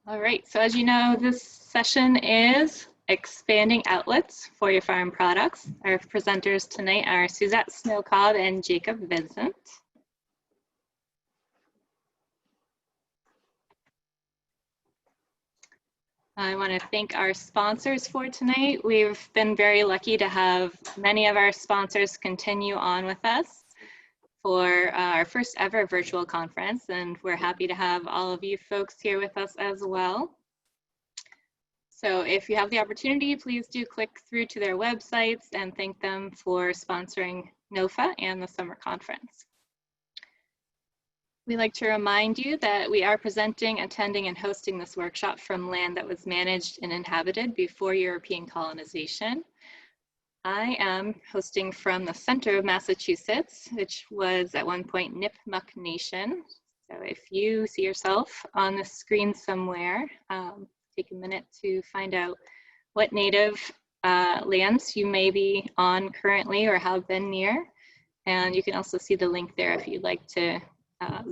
All right, so as you know, this session is expanding outlets for your farm products. Our presenters tonight are Suzette Snow-Cobb and Jacob Vincent. I want to thank our sponsors for tonight. We've been very lucky to have many of our sponsors continue on with us for our first ever virtual conference, and we're happy to have all of you folks here with us as well. So if you have the opportunity, please do click through to their websites and thank them for sponsoring NOFA and the summer conference. We'd like to remind you that we are presenting, attending, and hosting this workshop from land that was managed and inhabited before European colonization. I am hosting from the center of Massachusetts, which was at one point Nipmuc Nation. So if you see yourself on the screen somewhere, take a minute to find out what native lands you may be on currently or have been near. And you can also see the link there if you'd like to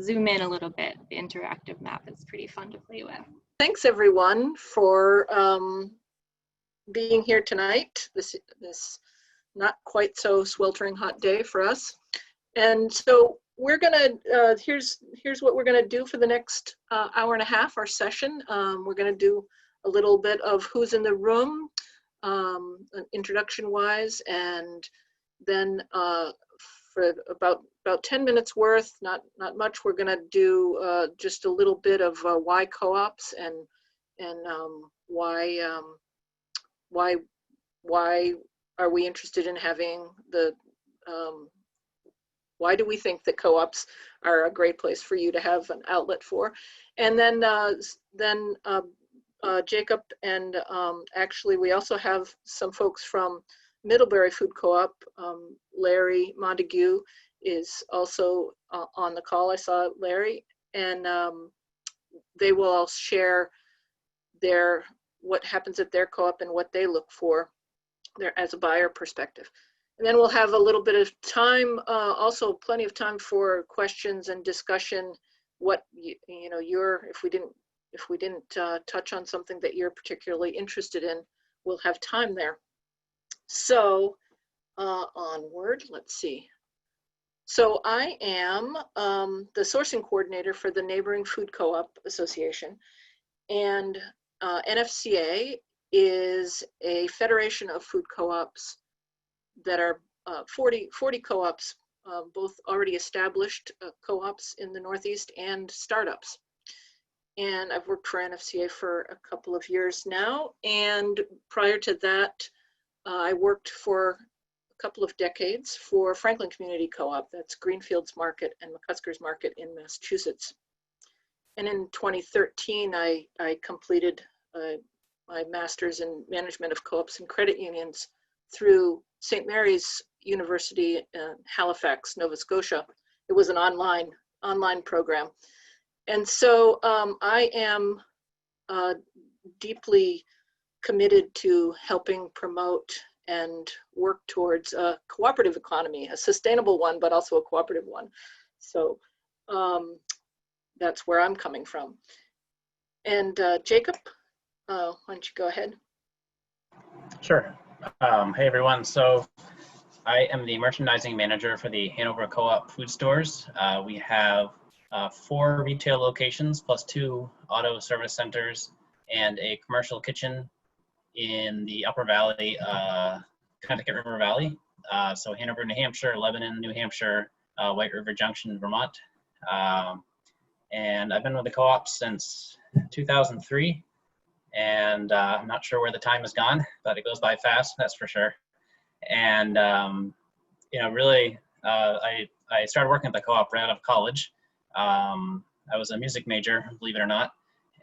zoom in a little bit. The interactive map is pretty fun to play with. Thanks everyone for being here tonight. This not quite so sweltering hot day for us. And so we're gonna, here's what we're gonna do for the next hour and a half, our session. We're gonna do a little bit of who's in the room, introduction wise, and then for about 10 minutes worth, not much, we're gonna do just a little bit of why co-ops and why are we interested in having the, why do we think that co-ops are a great place for you to have an outlet for? And then Jacob and actually we also have some folks from Middlebury Food Co-op. Larry Montague is also on the call. I saw Larry, and they will all share what happens at their co-op and what they look for there as a buyer perspective. And then we'll have a little bit of time, also plenty of time for questions and discussion. What you know, if we didn't touch on something that you're particularly interested in, we'll have time there. So onward, let's see. So I am the sourcing coordinator for the Neighboring Food Co-op Association, and NFCA is a federation of food co-ops that are 40 co-ops, both already established co-ops in the Northeast and startups. And I've worked for NFCA for a couple of years now. And prior to that, I worked for a couple of decades for Franklin Community Co-op. That's Greenfields Market and McCusker's Market in Massachusetts. And in 2013, I completed my master's in management of co-ops and credit unions through St. Mary's University in Halifax, Nova Scotia. It was an online program. And so I am deeply committed to helping promote and work towards a cooperative economy, a sustainable one, but also a cooperative one. So that's where I'm coming from. And Jacob, why don't you go ahead? Sure. Hey everyone. So I am the merchandising manager for the Hanover Co-op food stores. We have 4 retail locations plus 2 auto service centers and a commercial kitchen in the Upper Valley, Connecticut River Valley. So Hanover, New Hampshire, Lebanon, New Hampshire, White River Junction, Vermont. And I've been with the co-op since 2003. And I'm not sure where the time has gone, but it goes by fast, that's for sure. And, you know, really, I started working at the co-op right out of college. I was a music major, believe it or not.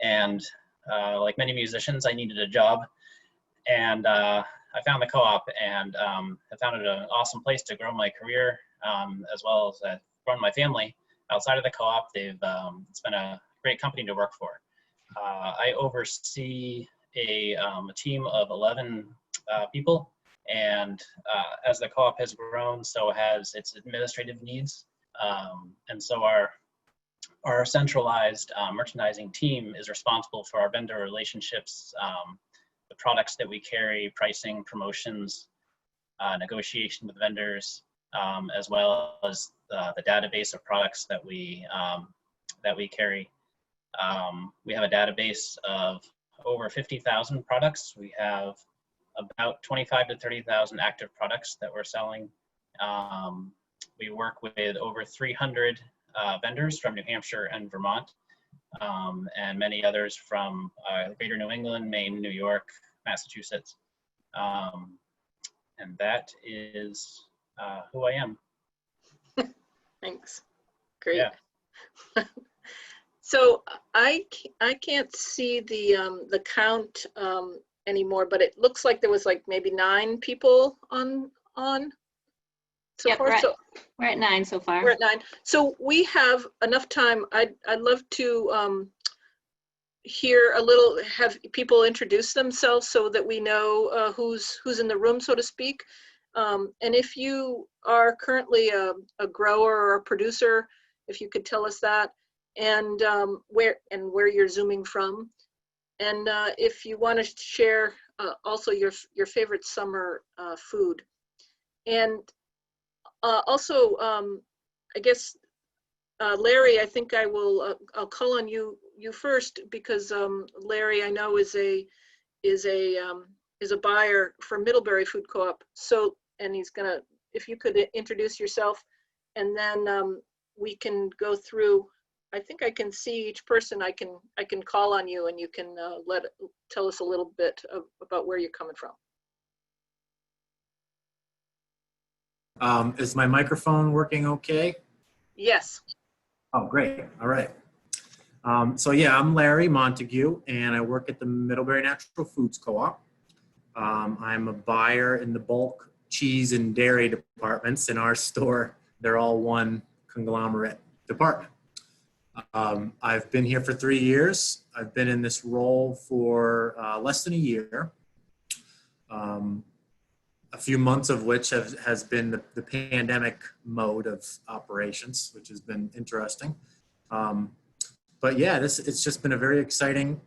And like many musicians, I needed a job. And I found the co-op and I found it an awesome place to grow my career as well as run my family outside of the co-op. It's been a great company to work for. I oversee a team of 11 people, and as the co-op has grown, so has its administrative needs. And so our our centralized merchandising team is responsible for our vendor relationships, the products that we carry, pricing, promotions, negotiation with vendors, as well as the database of products that we carry. We have a database of over 50,000 products. We have about 25 to 30,000 active products that we're selling. We work with over 300 vendors from New Hampshire and Vermont, and many others from Greater New England, Maine, New York, Massachusetts. And that is who I am. Thanks. Great. Yeah. So I can't see the count anymore, but it looks like there was like maybe 9 people on so Yep, far. we're at 9 so far. We're at 9. So we have enough time. I'd love to hear a little, have people introduce themselves so that we know who's in the room, so to speak. And if you are currently a grower or a producer, if you could tell us that, and where you're zooming from, and if you want to share also your favorite summer food, and also I guess Larry, I think I'll call on you first, because Larry, I know is a buyer for Middlebury Food Co-op. So, and he's gonna, if you could introduce yourself, and then we can go through. I think I can see each person. I can call on you, and you can tell us a little bit about where you're coming from. Is my microphone working okay? Yes. Oh, great. All right. So yeah, I'm Larry Montague, and I work at the Middlebury Natural Foods Co-op. I'm a buyer in the bulk cheese and dairy departments in our store. They're all one conglomerate department. I've been here for 3 years. I've been in this role for less than a year. A few months of which has been the pandemic mode of operations, which has been interesting. But yeah, it's just been a very exciting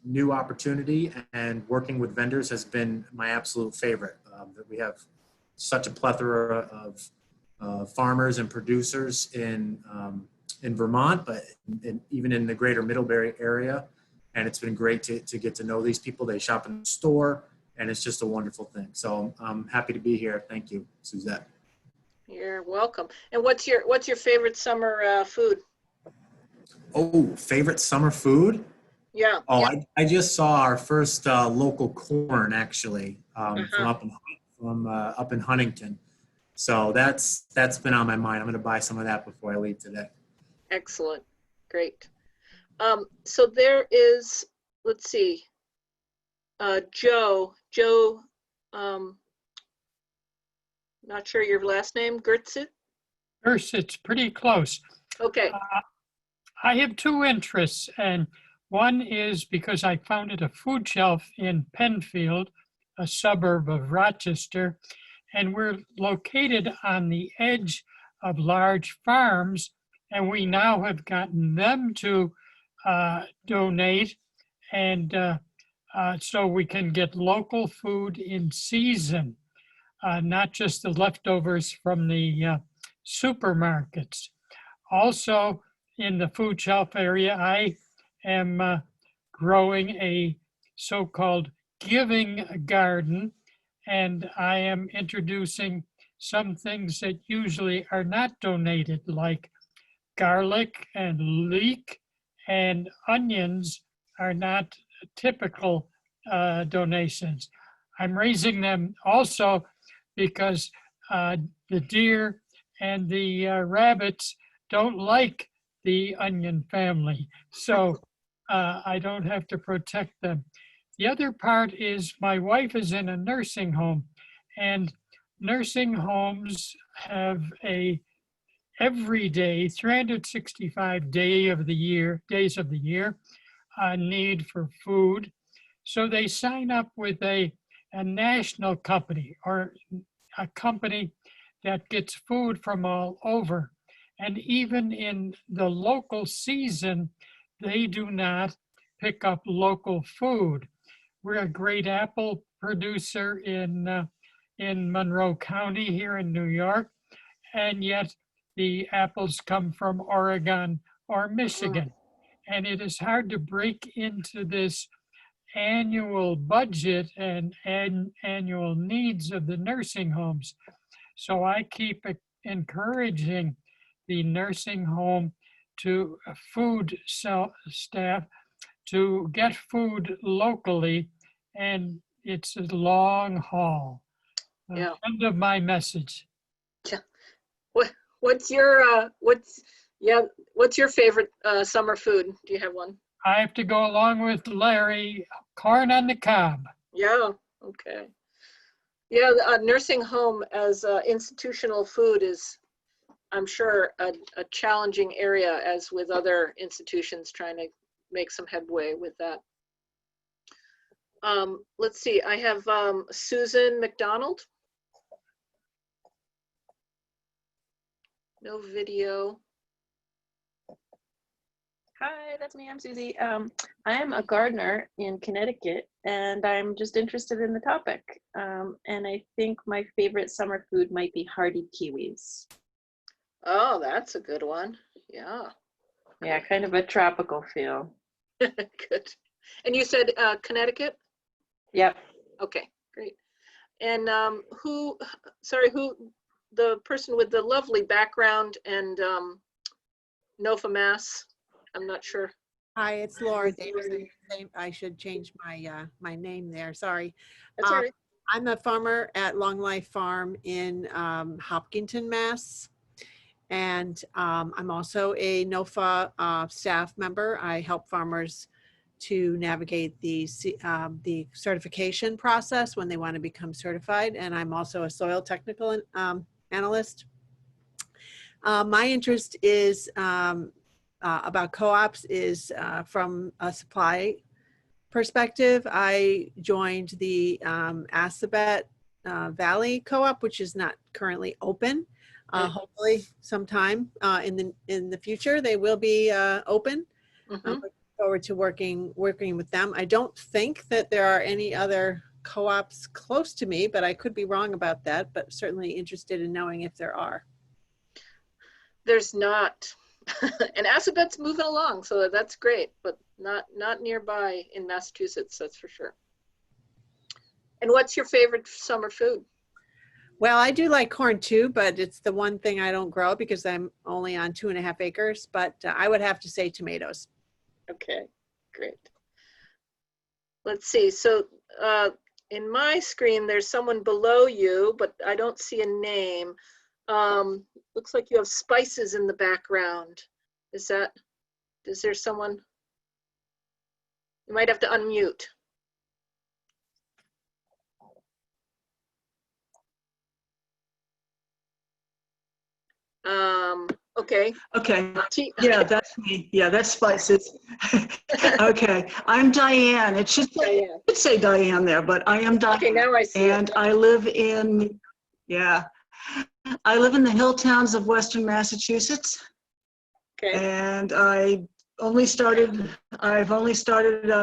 new opportunity, and working with vendors has been my absolute favorite. That we have such a plethora of farmers and producers in Vermont, but even in the greater Middlebury area. And it's been great to get to know these people. They shop in the store, and it's just a wonderful thing. So I'm happy to be here. Thank you, Suzette. You're welcome. And what's your favorite summer food? Oh, favorite summer food? Yeah. Oh, yeah. I just saw our first local corn, actually, from up in Huntington. So that's been on my mind. I'm going to buy some of that before I leave today. Excellent. Great. So there is, let's see, Joe, not sure your last name, Gertzit? It's pretty close. Okay. I have 2 interests, and one is because I founded a food shelf in Penfield, a suburb of Rochester, and we're located on the edge of large farms, and we now have gotten them to donate, and so we can get local food in season, not just the leftovers from the supermarkets. Also, in the food shelf area, I am growing a so-called giving garden, and I am introducing some things that usually are not donated, like garlic and leek and onions are not typical donations. I'm raising them also because the deer and the rabbits don't like the onion family, so I don't have to protect them. The other part is my wife is in a nursing home, and nursing homes have a everyday 365 days of the year need for food. So they sign up with a national company, or a company that gets food from all over. And even in the local season, they do not pick up local food. We're a great apple producer in Monroe County here in New York, and yet the apples come from Oregon or Michigan. And it is hard to break into this annual budget and annual needs of the nursing homes. So I keep encouraging the nursing home to food staff to get food locally, and it's a long haul. Yeah. End of my message. What's your favorite summer food? Do you have one? I have to go along with Larry, corn on the cob. Yeah, okay. Yeah, a nursing home as institutional food is, I'm sure, a challenging area, as with other institutions trying to make some headway with that. Let's see, I have Susan McDonald. No video. Hi, that's me. I'm Susie. I am a gardener in Connecticut, and I'm just interested in the topic. And I think my favorite summer food might be hardy kiwis. Oh, that's a good one. Yeah. Yeah, kind of a tropical feel. Good. And you said Connecticut? Yep. Okay, great. And who, the person with the lovely background and NOFA Mass? I'm not sure. Hi, it's Laura Davison. I should change my my name there. Sorry. That's all right. I'm a farmer at Long Life Farm in Hopkinton, Mass. And I'm also a NOFA staff member. I help farmers to navigate the certification process when they want to become certified. And I'm also a soil technical analyst. My interest is about co-ops is from a supply perspective. I joined the Assabet Valley Co-op, which is not currently open. Hopefully sometime in the future they will be open. Mm-hmm. I'm looking forward to working with them. I don't think that there are any other co-ops close to me, but I could be wrong about that, but certainly interested in knowing if there are. There's not. And Assabet's moving along, so that's great, but not nearby in Massachusetts, that's for sure. And what's your favorite summer food? Well, I do like corn too, but it's the one thing I don't grow because I'm only on 2.5 acres, but I would have to say tomatoes. Okay, great. Let's see, so in my screen, there's someone below you, but I don't see a name. Looks like you have spices in the background. Is there someone? You might have to unmute. Okay. Okay. Yeah, that's me. Yeah, that's spices. Okay. I'm Diane. It should say Diane there, but I am Diane. Okay, now I see and it. I live in, I live in the hill towns of Western Massachusetts. Okay. And I've only started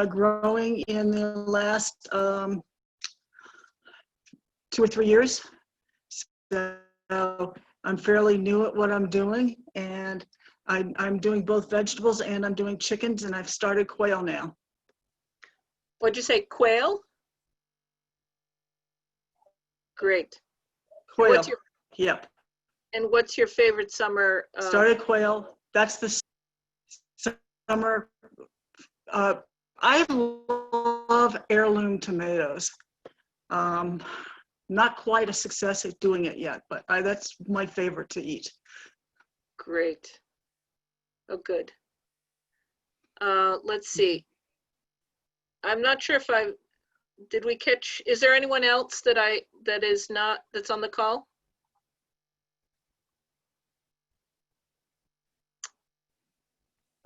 growing in the last 2 or 3 years. So I'm fairly new at what I'm doing, and I'm doing both vegetables and I'm doing chickens, and I've started quail now. What'd you say, quail? Great. Quail, yep. And what's your favorite summer? Started quail, that's the summer. I love heirloom tomatoes. Not quite a success at doing it yet, but that's my favorite to eat. Great. Oh, good. Let's see. I'm not sure if did we catch, is there anyone else that's on the call?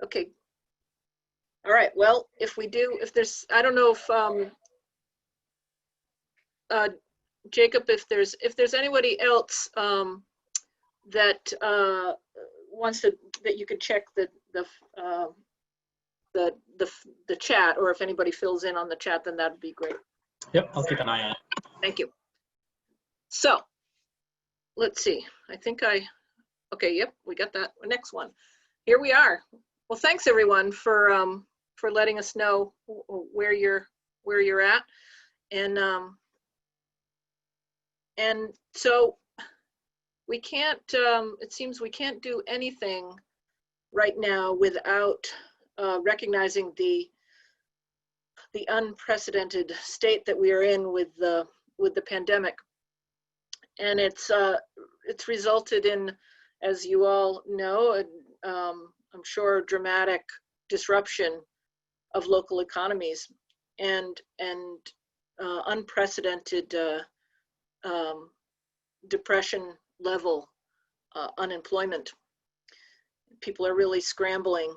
Okay. All right, well, if there's, I don't know if, Jacob, if there's anybody else that wants to, that you could check the chat, or if anybody fills in on the chat, then that'd be great. Yep, I'll keep an eye on it. Thank you. So let's see. I think okay, yep, we got that next one. Here we are. Well, thanks everyone for letting us know where you're at, and so we can't. It seems we can't do anything right now without recognizing the unprecedented state that we are in with the pandemic, and it's resulted in, as you all know, I'm sure, dramatic disruption of local economies and unprecedented depression level unemployment. People are really scrambling,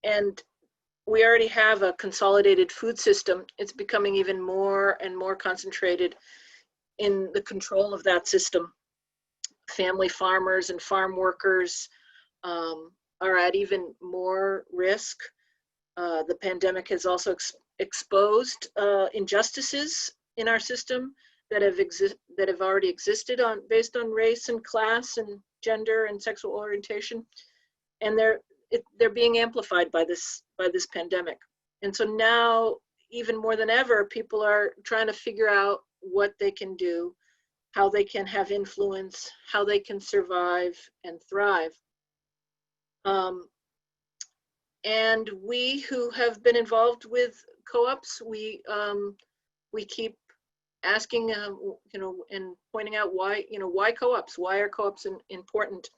and we already have a consolidated food system. It's becoming even more and more concentrated in the control of that system. Family farmers and farm workers are at even more risk. The pandemic has also exposed injustices in our system that have already existed based on race and class and gender and sexual orientation, and they're being amplified by this pandemic. And so now, even more than ever, people are trying to figure out what they can do, how they can have influence, how they can survive and thrive. And we who have been involved with co-ops, we keep asking, and pointing out why co-ops? Why are co-ops important?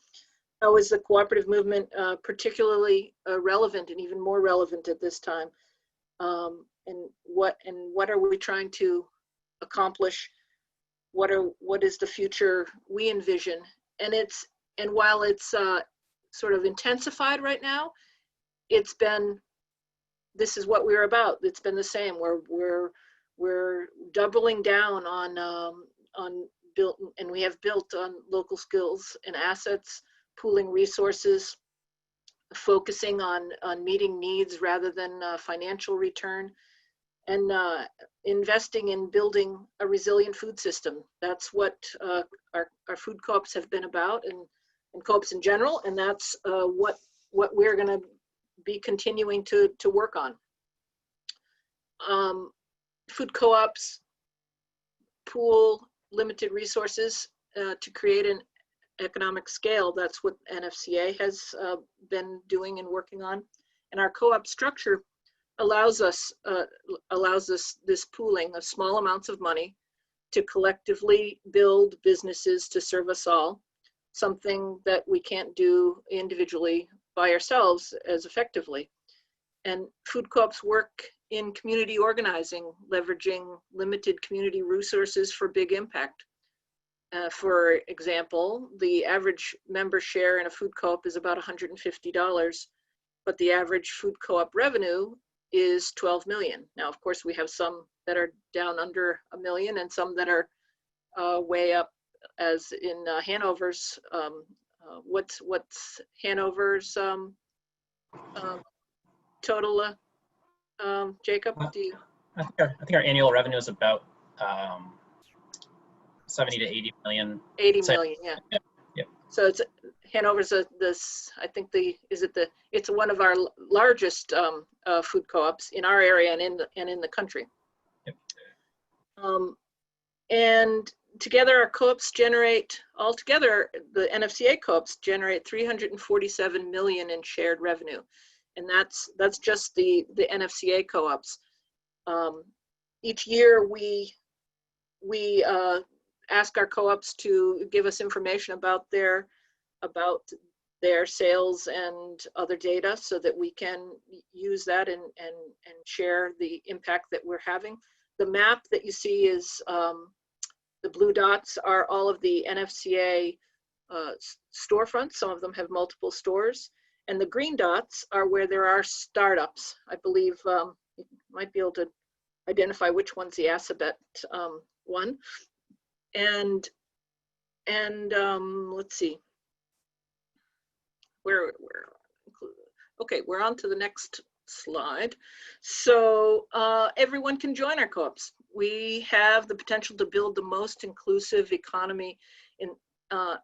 How is the cooperative movement particularly relevant, and even more relevant at this time? And what are we trying to accomplish? What is the future we envision? And while it's sort of intensified right now, this is what we're about. It's been the same. We're doubling down on built, and we have built on local skills and assets, pooling resources, focusing on meeting needs rather than financial return, and investing in building a resilient food system. That's what our food co-ops have been about, and co-ops in general, and that's what we're going to be continuing to work on. Food co-ops pool limited resources to create an economic scale. That's what NFCA has been doing and working on. And our co-op structure allows us this pooling of small amounts of money to collectively build businesses to serve us all, something that we can't do individually by ourselves as effectively. And food co-ops work in community organizing, leveraging limited community resources for big impact. For example, the average member share in a food co-op is about $150, but the average food co-op revenue is 12 million. Now, of course, we have some that are down under $1 million and some that are way up, as in Hanover's. What's Hanover's total, Jacob? Do you? I think our annual revenue is about 70 to 80 million. 80 million, yeah. Yep. So it's Hanover's I think it's one of our largest food co-ops in our area and in the country. Yep. And together our co-ops generate, altogether the NFCA co-ops generate 347 million in shared revenue. And that's just the NFCA co-ops. Each year we ask our co-ops to give us information about their sales and other data so that we can use that and share the impact that we're having. The map that you see is, the blue dots are all of the NFCA storefronts. Some of them have multiple stores. And the green dots are where there are startups. I believe you might be able to identify which one's the Assabet one. And let's see. Okay, we're on to the next slide. So everyone can join our co-ops. We have the potential to build the most inclusive economy in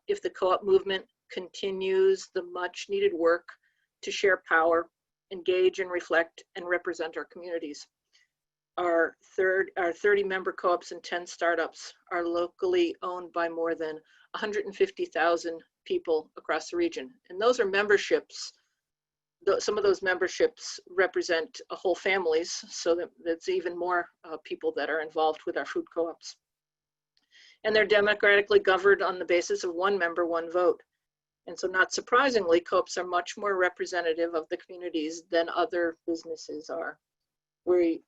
if the co-op movement continues the much needed work to share power, engage and reflect and represent our communities. Our 30 member co-ops and 10 startups are locally owned by more than 150,000 people across the region. And those are memberships. Some of those memberships represent whole families, so that's even more people that are involved with our food co-ops. And they're democratically governed on the basis of one member, one vote. And so not surprisingly, co-ops are much more representative of the communities than other businesses are. We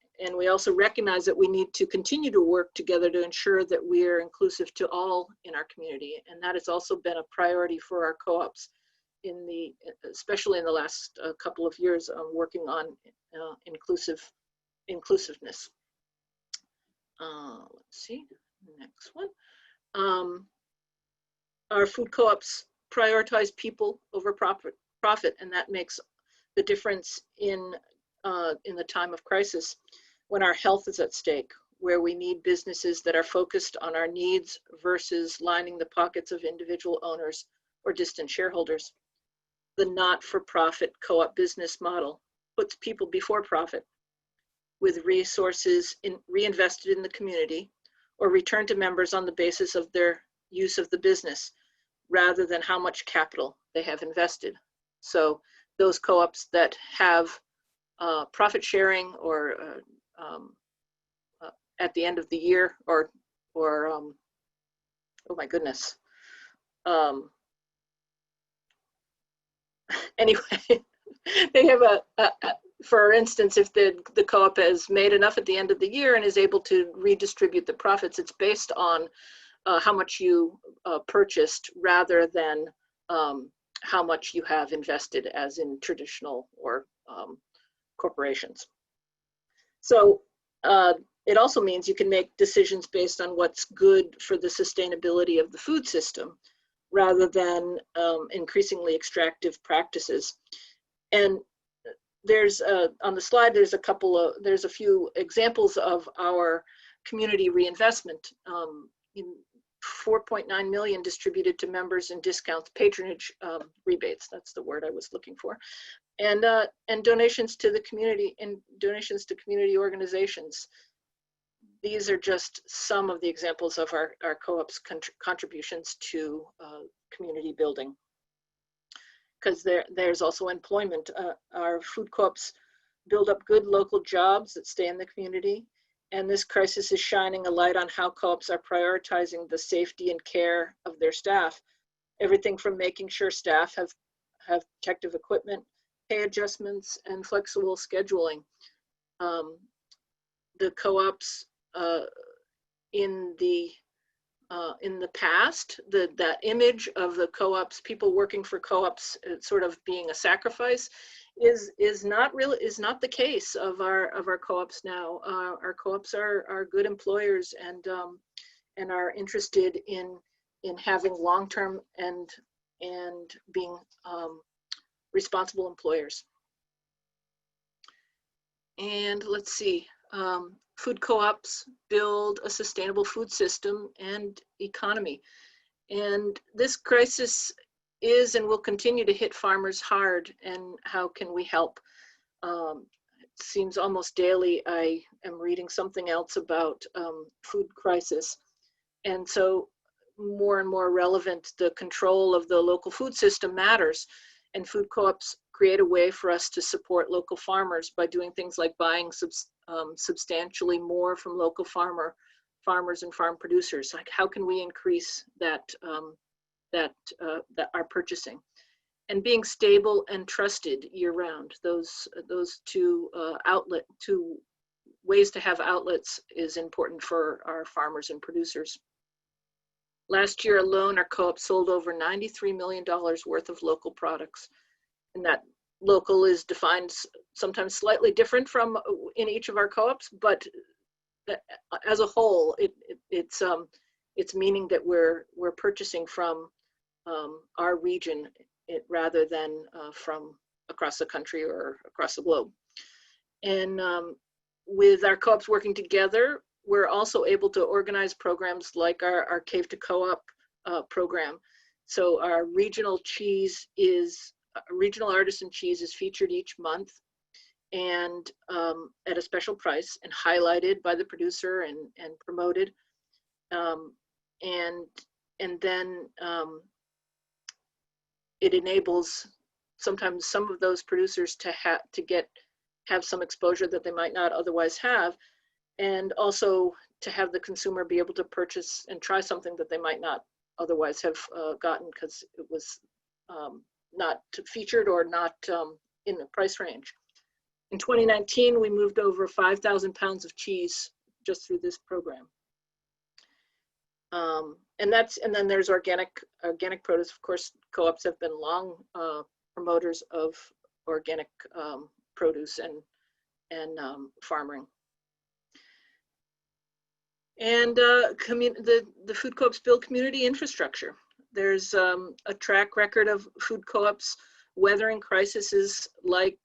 also recognize that we need to continue to work together to ensure that we are inclusive to all in our community. And that has also been a priority for our co-ops, especially in the last couple of years, working on inclusiveness. Let's see, next one. Our food co-ops prioritize people over profit, and that makes the difference in the time of crisis when our health is at stake, where we need businesses that are focused on our needs versus lining the pockets of individual owners or distant shareholders. The not-for-profit co-op business model puts people before profit, with resources reinvested in the community or returned to members on the basis of their use of the business, rather than how much capital they have invested. So those co-ops that have profit sharing or at the end of the year or oh my goodness. Anyway, they have for instance, if the co-op has made enough at the end of the year and is able to redistribute the profits, it's based on how much you purchased rather than how much you have invested as in traditional or corporations. So it also means you can make decisions based on what's good for the sustainability of the food system rather than increasingly extractive practices. And there's on the slide, there's a few examples of our community reinvestment. In 4.9 million distributed to members in discounts, patronage rebates, that's the word I was looking for, and donations to the community and donations to community organizations. These are just some of the examples of our co-ops contributions to community building. Because there's also employment. Our food co-ops build up good local jobs that stay in the community. And this crisis is shining a light on how co-ops are prioritizing the safety and care of their staff. Everything from making sure staff have protective equipment, pay adjustments, and flexible scheduling. The co-ops in the past, that image of the co-ops, people working for co-ops sort of being a sacrifice, is not the case of our co-ops now. Our co-ops are good employers and are interested in having long-term and being responsible employers. And let's see. Food co-ops build a sustainable food system and economy. And this crisis is and will continue to hit farmers hard. And how can we help? It seems almost daily I am reading something else about food crisis. And so more and more relevant, the control of the local food system matters. And food co-ops create a way for us to support local farmers by doing things like buying substantially more from local farmers and farm producers. Like, how can we increase that our purchasing, and being stable and trusted year round. Those two ways to have outlets is important for our farmers and producers. Last year alone, our co-op sold over $93 million worth of local products. And that local is defined sometimes slightly different from in each of our co-ops, but as a whole, it's meaning that we're purchasing from our region rather than from across the country or across the globe. And with our co-ops working together, we're also able to organize programs like our Cave to Co-op program. So our regional artisan cheese is featured each month, and at a special price and highlighted by the producer and promoted. And then it enables sometimes some of those producers to have some exposure that they might not otherwise have, and also to have the consumer be able to purchase and try something that they might not otherwise have gotten because it was not featured or not in the price range. In 2019, we moved over 5,000 pounds of cheese just through this program. And then there's organic produce. Of course, co-ops have been long promoters of organic produce and farming. And the food co-ops build community infrastructure. There's a track record of food co-ops weathering crises like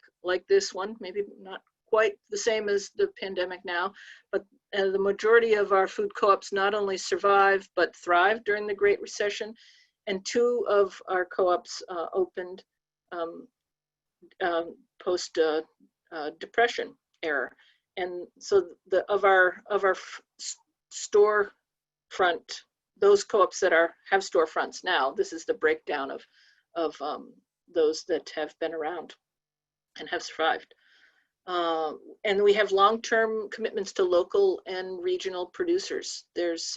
this one, maybe not quite the same as the pandemic now, but the majority of our food co-ops not only survived, but thrived during the Great Recession. And 2 of our co-ops opened post Depression era. And so of our store front, those co-ops that have storefronts now, this is the breakdown of those that have been around and have survived. And we have long-term commitments to local and regional producers. There's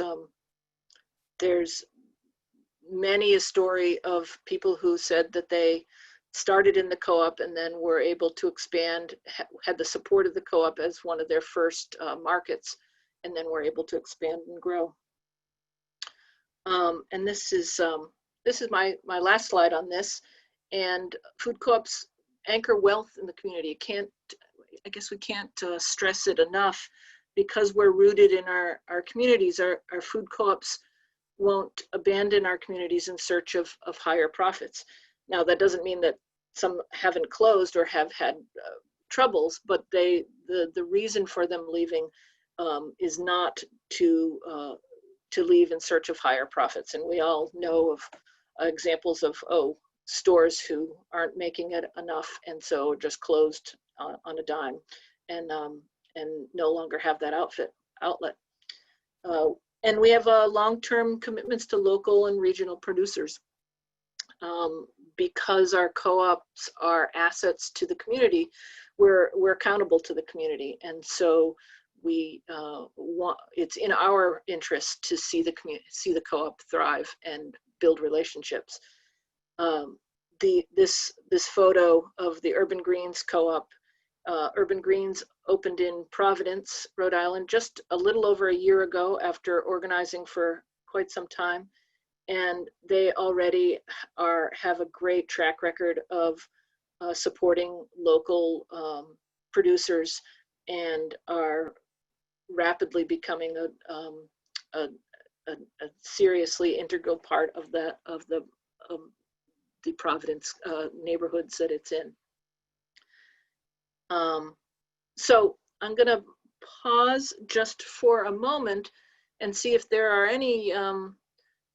many a story of people who said that they started in the co-op and then were able to expand, had the support of the co-op as one of their first markets, and then were able to expand and grow. And this is my last slide on this. And food co-ops anchor wealth in the community. I guess we can't stress it enough, because we're rooted in our communities. Our food co-ops won't abandon our communities in search of higher profits. Now, that doesn't mean that some haven't closed or have had troubles, but the reason for them leaving is not to leave in search of higher profits. And we all know of examples of stores who aren't making it enough, and so just closed on a dime, and no longer have that outlet. And we have long-term commitments to local and regional producers. Because our co-ops are assets to the community, we're accountable to the community, and so it's in our interest to see the co-op thrive and build relationships. This photo of the Urban Greens co-op. Urban Greens opened in Providence, Rhode Island, just a little over a year ago after organizing for quite some time. And they already have a great track record of supporting local producers, and are rapidly becoming a seriously integral part of the Providence neighborhoods that it's in. So I'm going to pause just for a moment and see if there are any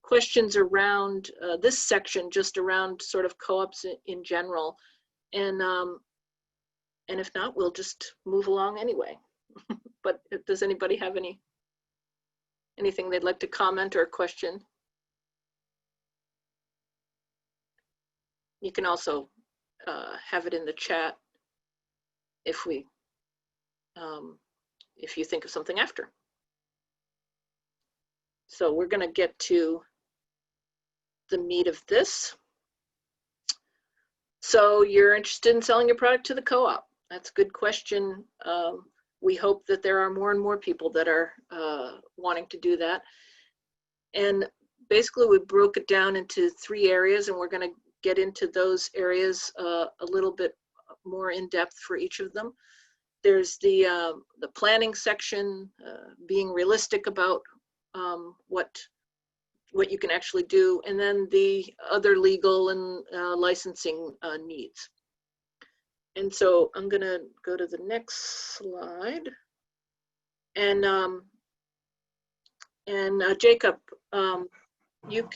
questions around this section, just around sort of co-ops in general. And if not, we'll just move along anyway. But does anybody have anything they'd like to comment or question? You can also have it in the chat if you think of something after. So we're going to get to the meat of this. So you're interested in selling your product to the co-op. That's a good question. We hope that there are more and more people that are wanting to do that. And basically we broke it down into 3 areas, and we're going to get into those areas a little bit more in depth for each of them. There's the planning section, being realistic about what what you can actually do, and then the other legal and licensing needs. And so I'm gonna go to the next slide. And Jacob, you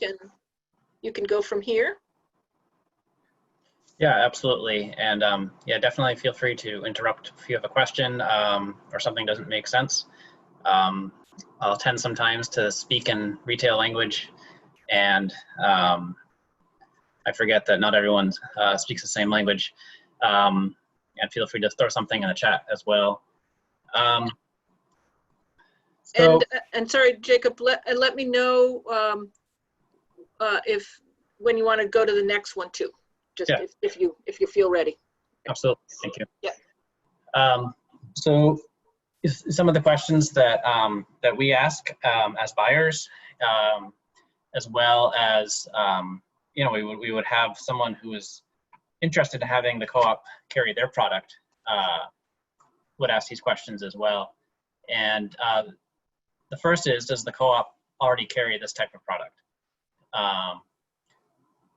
can go from here. Yeah, absolutely. And yeah, definitely feel free to interrupt if you have a question or something doesn't make sense. I'll tend sometimes to speak in retail language, and I forget that not everyone speaks the same language. And feel free to throw something in the chat as well. And sorry, Jacob, let me know if when you want to go to the next one too. Just yeah. if you feel ready. Absolutely, thank you. Yeah. So some of the questions that that we ask as buyers, as well as you know, we would have someone who is interested in having the co-op carry their product would ask these questions as well. And the first is, does the co-op already carry this type of product?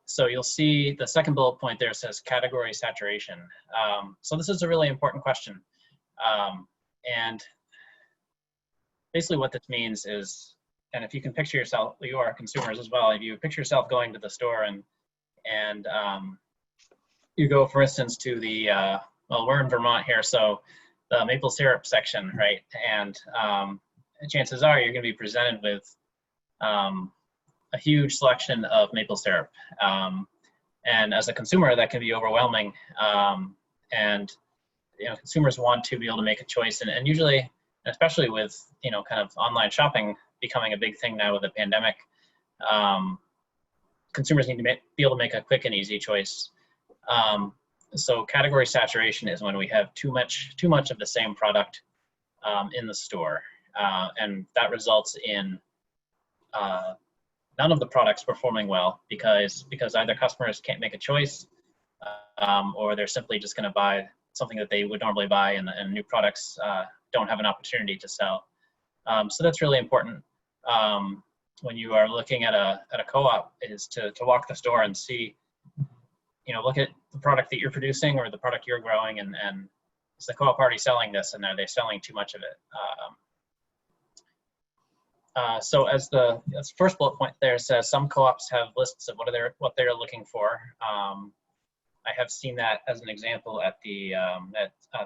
So you'll see the second bullet point there says category saturation. So this is a really important question. And basically what this means is, and if you can picture yourself, you are consumers as well, if you picture yourself going to the store and you go, for instance, to the, well, we're in Vermont here, so the maple syrup section, right? And chances are you're gonna be presented with a huge selection of maple syrup. And as a consumer, that can be overwhelming. And you know, consumers want to be able to make a choice, and usually, especially with, you know, kind of online shopping becoming a big thing now with the pandemic, consumers need to be able to make a quick and easy choice. So category saturation is when we have too much of the same product in the store, and that results in none of the products performing well because either customers can't make a choice, or they're simply just going to buy something that they would normally buy, and new products don't have an opportunity to sell. So that's really important when you are looking at a co-op, is to walk the store and see, you know, look at the product that you're producing or the product you're growing, and is the co-op already selling this, and are they selling too much of it? So as the first bullet point there says, some co-ops have lists of what they're looking for. I have seen that as an example at the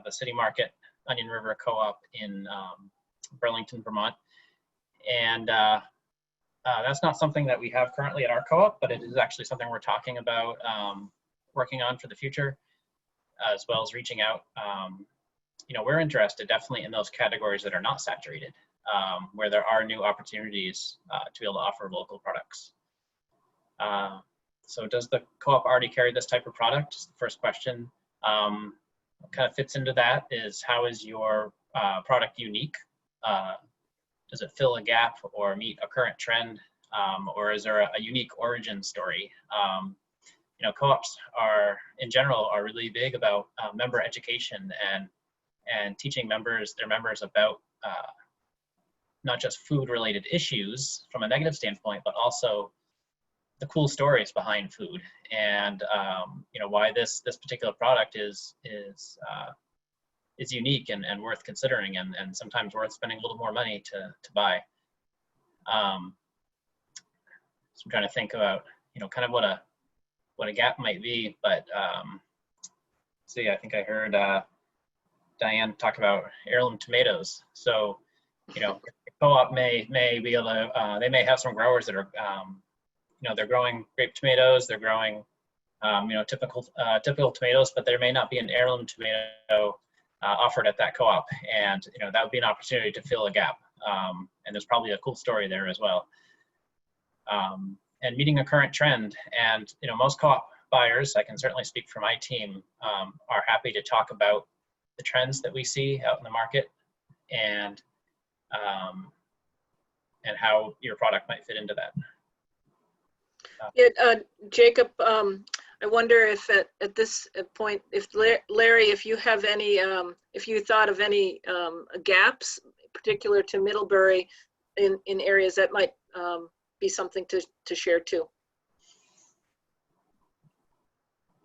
City Market Onion River Co-op in Burlington, Vermont, and that's not something that we have currently at our co-op, but it is actually something we're talking about working on for the future, as well as reaching out. You know, we're interested definitely in those categories that are not saturated, where there are new opportunities to be able to offer local products. So does the co-op already carry this type of product? Is the first question. What kind of fits into that is, how is your product unique? Does it fill a gap or meet a current trend? Or is there a unique origin story? You know, co-ops in general are really big about member education and teaching their members about not just food related issues from a negative standpoint, but also the cool stories behind food, and you know, why this particular product is unique and worth considering, and sometimes worth spending a little more money to buy. So I'm trying to think about, you know, kind of what a gap might be, but see, I think I heard Diane talk about heirloom tomatoes. So, you know, co-op may be able to, they may have some growers that are, you know, they're growing grape tomatoes, they're growing, you know, typical tomatoes, but there may not be an heirloom tomato offered at that co-op, and you know, that would be an opportunity to fill a gap. And there's probably a cool story there as well. And meeting a current trend, and you know, most co-op buyers, I can certainly speak for my team, are happy to talk about the trends that we see out in the market, and how your product might fit into that. Yeah, Jacob, I wonder if at this point, if Larry, if you have any, if you thought of any gaps particular to Middlebury in areas that might be something to share too.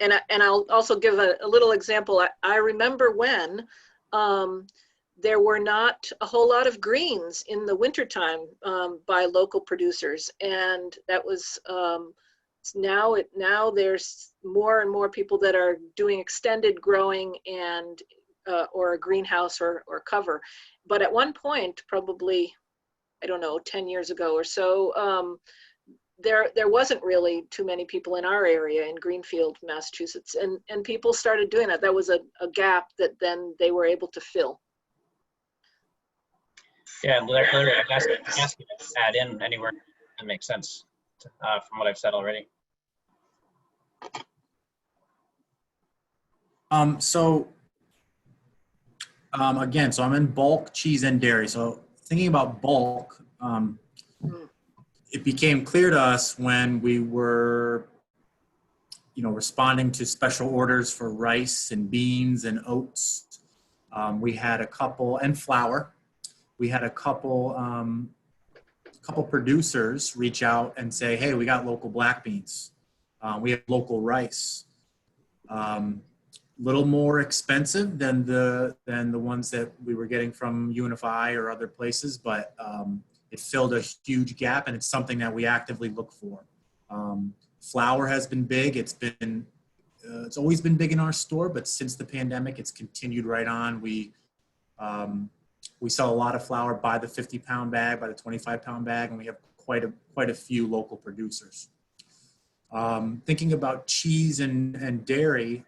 And I'll also give a little example. I remember when there were not a whole lot of greens in the wintertime by local producers. And that was, now there's more and more people that are doing extended growing and or a greenhouse or cover. But at one point, probably, I don't know, 10 years ago or so, there wasn't really too many people in our area in Greenfield, Massachusetts, and people started doing that. That was a gap that then they were able to fill. Yeah, Larry, I'd ask you to add in anywhere that makes sense from what I've said already. Again, so I'm in bulk, cheese, and dairy. So thinking about bulk, it became clear to us when we were, responding to special orders for rice and beans and oats. We had a couple, and flour. We had a couple producers reach out and say, hey, we got local black beans. We have local rice. Little more expensive than the ones that we were getting from UNFI or other places, but it filled a huge gap, and it's something that we actively look for. Flour has been big. It's always been big in our store, but since the pandemic, it's continued right on. We sell a lot of flour by the 50-pound bag, by the 25-pound bag, and we have quite a few local producers. Thinking about cheese and dairy,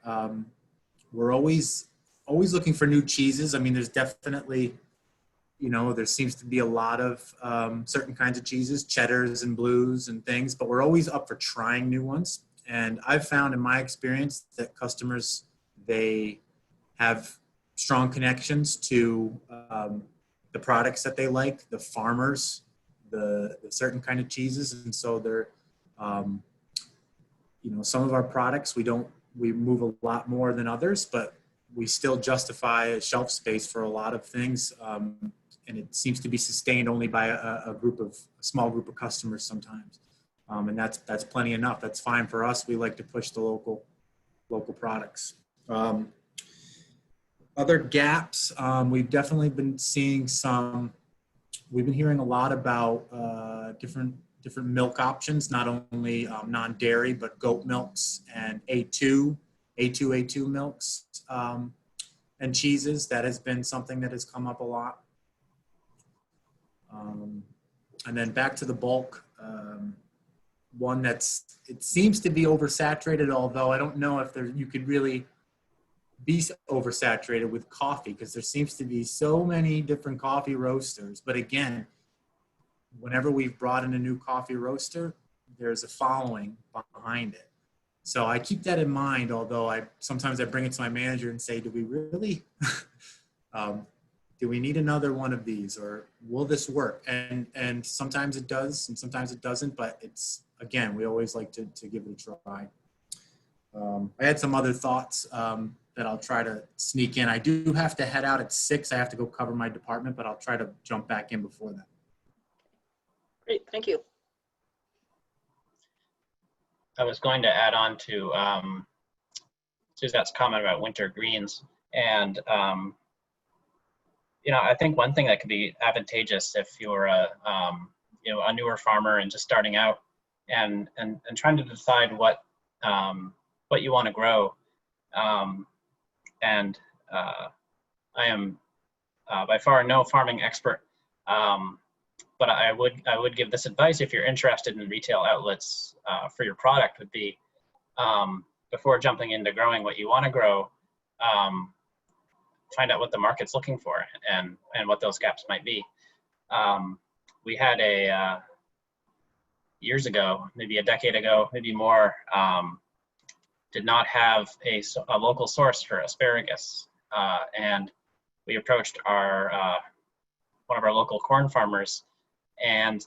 we're always looking for new cheeses. I mean, there's definitely, there seems to be a lot of certain kinds of cheeses, cheddars and blues and things, but we're always up for trying new ones. And I've found in my experience that customers, they have strong connections to the products that they like, the farmers, the certain kind of cheeses. And so they're, some of our products, we move a lot more than others, but we still justify shelf space for a lot of things. And it seems to be sustained only by a small group of customers sometimes. And that's plenty enough. That's fine for us. We like to push the local products. Other gaps, we've definitely been seeing we've been hearing a lot about different milk options, not only non-dairy, but goat milks and A2 milks and cheeses. That has been something that has come up a lot. And then back to the bulk, one it seems to be oversaturated, although I don't know if you could really be oversaturated with coffee, because there seems to be so many different coffee roasters. But again, whenever we've brought in a new coffee roaster, there's a following behind it. So I keep that in mind, although sometimes I bring it to my manager and say, do we really, do we need another one of these, or will this work? And sometimes it does, and sometimes it doesn't, but again, we always like to give it a try. I had some other thoughts that I'll try to sneak in. I do have to head out at 6. I have to go cover my department, but I'll try to jump back in before that. Great, thank you. I was going to add on to Suzette's comment about winter greens. And, I think one thing that could be advantageous if you're a newer farmer and just starting out and trying to decide what you want to grow. I am by far no farming expert, but I would give this advice if you're interested in retail outlets for your product would be, before jumping into growing what you want to grow, find out what the market's looking for and what those gaps might be. We had years ago, maybe a decade ago, maybe more, did not have a local source for asparagus. And we approached one of our local corn farmers and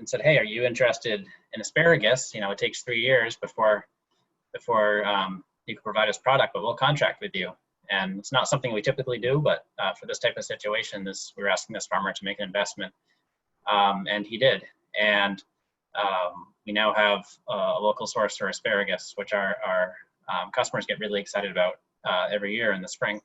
said, hey, are you interested in asparagus? It takes 3 years before you can provide us product, but we'll contract with you. And it's not something we typically do, but for this type of situation, we were asking this farmer to make an investment, and he did. And We now have a local source for asparagus, which our customers get really excited about every year in the spring.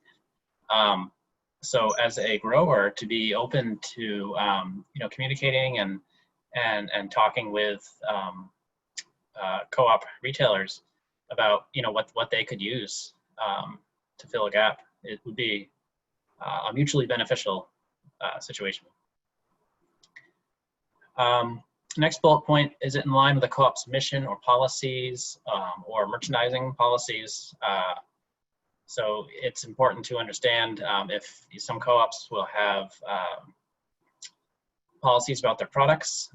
So as a grower, to be open to you know, communicating and talking with co-op retailers about, you know, what they could use to fill a gap, it would be a mutually beneficial situation. Next bullet point, is it in line with the co-op's mission or policies or merchandising policies? So it's important to understand if some co-ops will have policies about their products.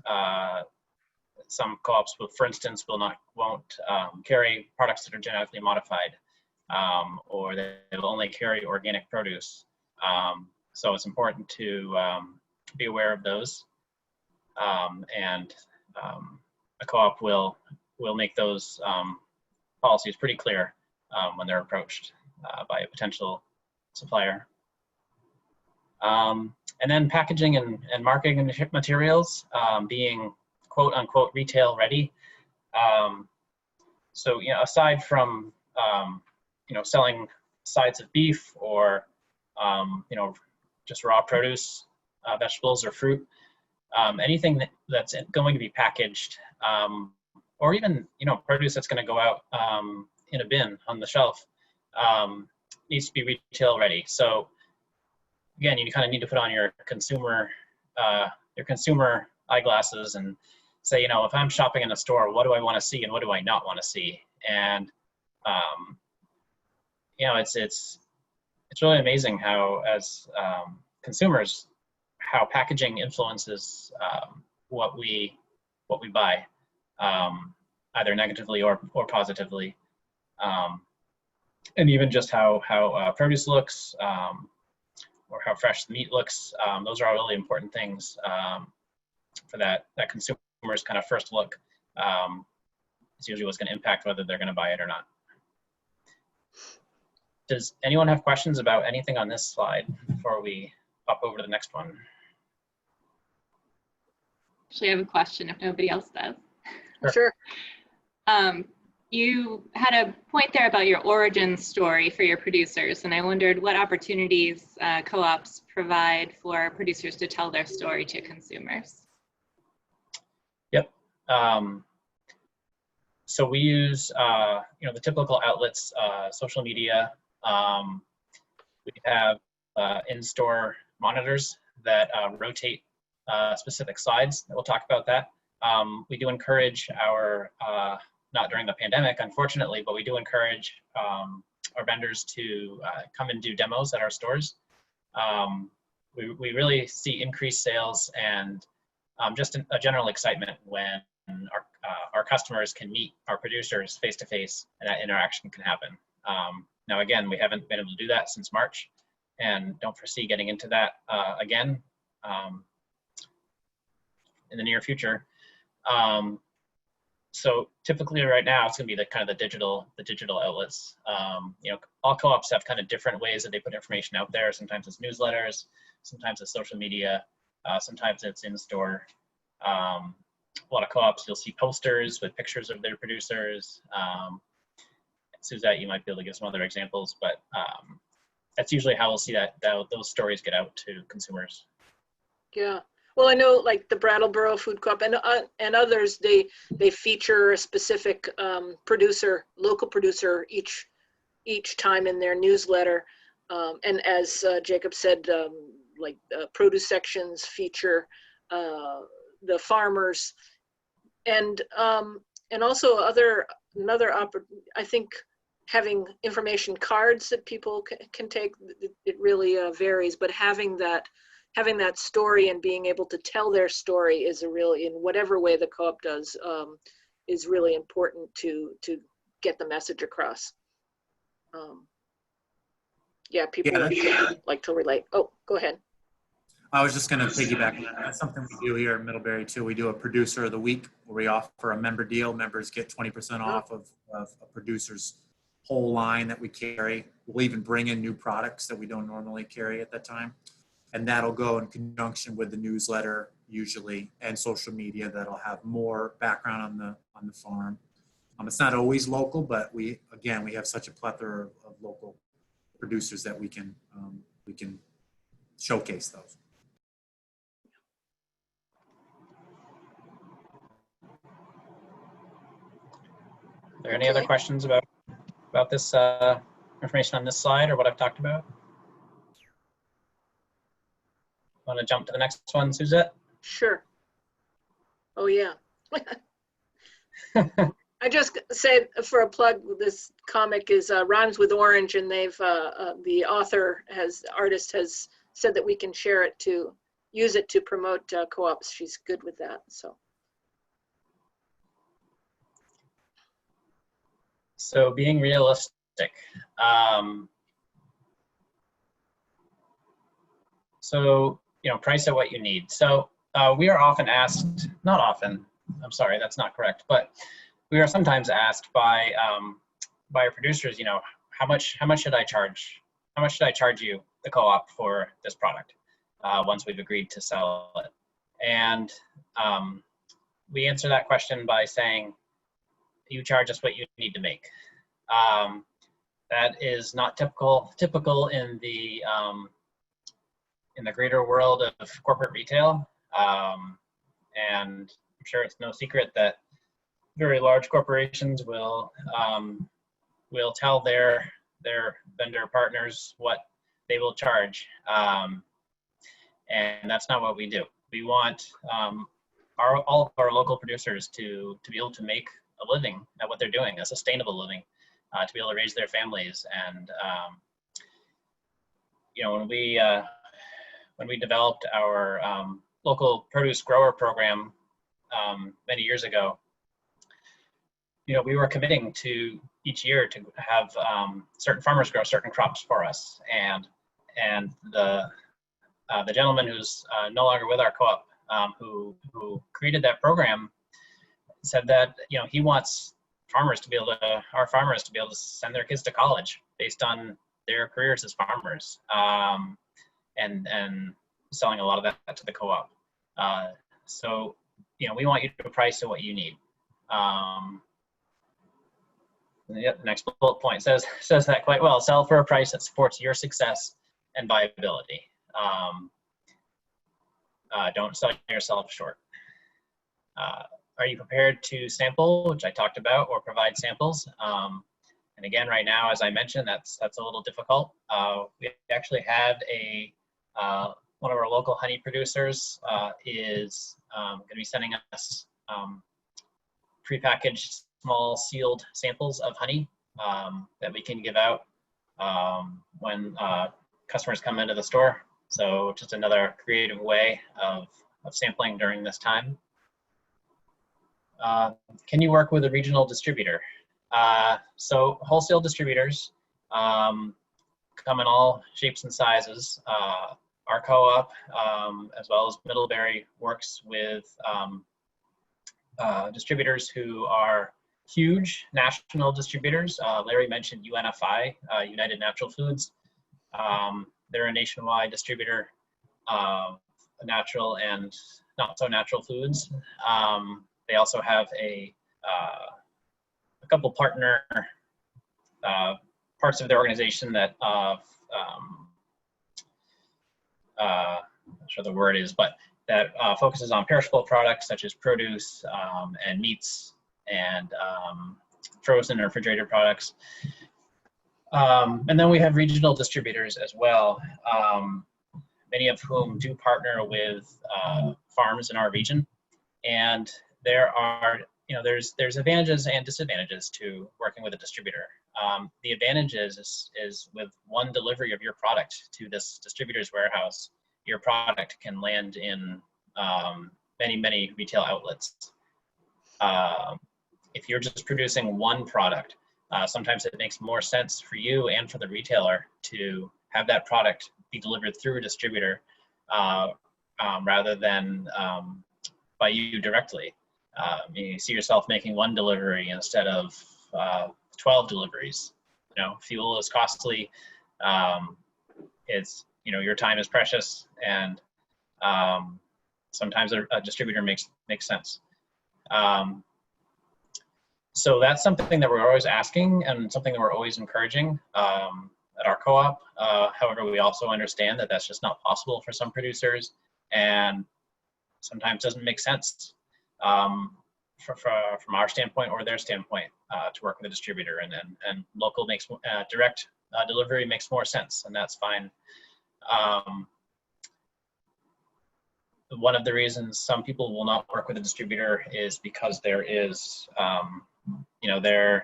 Some co-ops will, for instance, won't carry products that are genetically modified, or they will only carry organic produce. So it's important to be aware of those, and a co-op will make those policies pretty clear when they're approached by a potential supplier. And then packaging and marketing materials being quote unquote retail ready. So, you know, aside from you know, selling sides of beef or you know, just raw produce, vegetables or fruit, anything that's going to be packaged, or even, you know, produce that's going to go out in a bin on the shelf, needs to be retail ready. So again, you kind of need to put on your consumer eyeglasses and say, you know, if I'm shopping in a store, what do I want to see and what do I not want to see? And you know, it's really amazing how, as consumers, how packaging influences what we buy, either negatively or positively, and even just how produce looks, or how fresh the meat looks. Those are all really important things for that consumer's kind of first look. It's usually what's going to impact whether they're going to buy it or not. Does anyone have questions about anything on this slide before we hop over to the next one? Actually, I have a question if nobody else does. Sure. You had a point there about your origin story for your producers, and I wondered what opportunities co-ops provide for producers to tell their story to consumers. Yep. So we use you know, the typical outlets, social media. We have in-store monitors that rotate specific slides. We'll talk about that. We do encourage our not during the pandemic, unfortunately, but we do encourage our vendors to come and do demos at our stores. We really see increased sales and just a general excitement when our customers can meet our producers face to face, and that interaction can happen. Now, again, we haven't been able to do that since March, and don't foresee getting into that again in the near future. So typically right now it's going to be the kind of the digital outlets. You know, all co-ops have kind of different ways that they put information out there. Sometimes it's newsletters, sometimes it's social media, sometimes it's in store. A lot of co-ops, you'll see posters with pictures of their producers. Suzette, you might be able to give some other examples, but that's usually how we'll see those stories get out to consumers. Yeah. Well, I know like the Brattleboro Food Co-op and others, they feature a specific producer, local producer each time in their newsletter. And as Jacob said, like produce sections feature the farmers, and also I think having information cards that people can take, it really varies, but having that story and being able to tell their story is in whatever way the co-op does, is really important to get the message across. Yeah, people like to relate. Oh, go ahead. I was just going to piggyback on that. That's something we do here at Middlebury too. We do a producer of the week where we offer a member deal. Members get 20% off of a producer's whole line that we carry. We'll even bring in new products that we don't normally carry at that time. And that'll go in conjunction with the newsletter usually, and social media that'll have more background on the farm. It's not always local, but we have such a plethora of local producers that we can showcase those. Are there any other questions about this information on this slide or what I've talked about? Want to jump to the next one, Suzette? Sure. Oh, yeah. I just say for a plug, this comic is Rhymes with Orange, and they've the artist has said that we can share it to use it to promote co-ops. She's good with that. So being realistic. So, price at what you need. So we are often asked, not often, I'm sorry, that's not correct, but we are sometimes asked by our producers, how much should I charge? How much should I charge you, the co-op, for this product once we've agreed to sell it? And we answer that question by saying, you charge us what you need to make. That is not typical in the greater world of corporate retail. And I'm sure it's no secret that very large corporations will tell their vendor partners what they will charge, and that's not what we do. We want all of our local producers to be able to make a living at what they're doing, a sustainable living, to be able to raise their families. And when we developed our local produce grower program many years ago, we were committing to each year to have certain farmers grow certain crops for us. And the gentleman who's no longer with our co-op, who created that program, said that he wants our farmers to be able to send their kids to college based on their careers as farmers, and selling a lot of that to the co-op. So we want you to price at what you need. The next bullet point says that quite well. Sell for a price that supports your success and viability. Don't sell yourself short. Are you prepared to sample, which I talked about, or provide samples? And again, right now, as I mentioned, that's a little difficult. We actually had one of our local honey producers is going to be sending us prepackaged small sealed samples of honey that we can give out when customers come into the store. So just another creative way of sampling during this time. Can you work with a regional distributor? So wholesale distributors come in all shapes and sizes. Our co-op, as well as Middlebury, works with distributors who are huge national distributors. Larry mentioned UNFI, United Natural Foods. They're a nationwide distributor of natural and not so natural foods. They also have a couple partner parts of their organization that I'm not sure the word is, but that focuses on perishable products such as produce and meats and frozen and refrigerated products. And then we have regional distributors as well, many of whom do partner with farms in our region. And there are, there's advantages and disadvantages to working with a distributor. The advantages is with one delivery of your product to this distributor's warehouse, your product can land in many, many retail outlets. If you're just producing one product, sometimes it makes more sense for you and for the retailer to have that product be delivered through a distributor rather than by you directly. You see yourself making one delivery instead of 12 deliveries. Fuel is costly. It's, your time is precious, and sometimes a distributor makes sense. So that's something that we're always asking and something that we're always encouraging at our co-op. However, we also understand that that's just not possible for some producers, and sometimes doesn't make sense from our standpoint or their standpoint to work with a distributor, and local makes direct delivery makes more sense, and that's fine. One of the reasons some people will not work with a distributor is because there is, the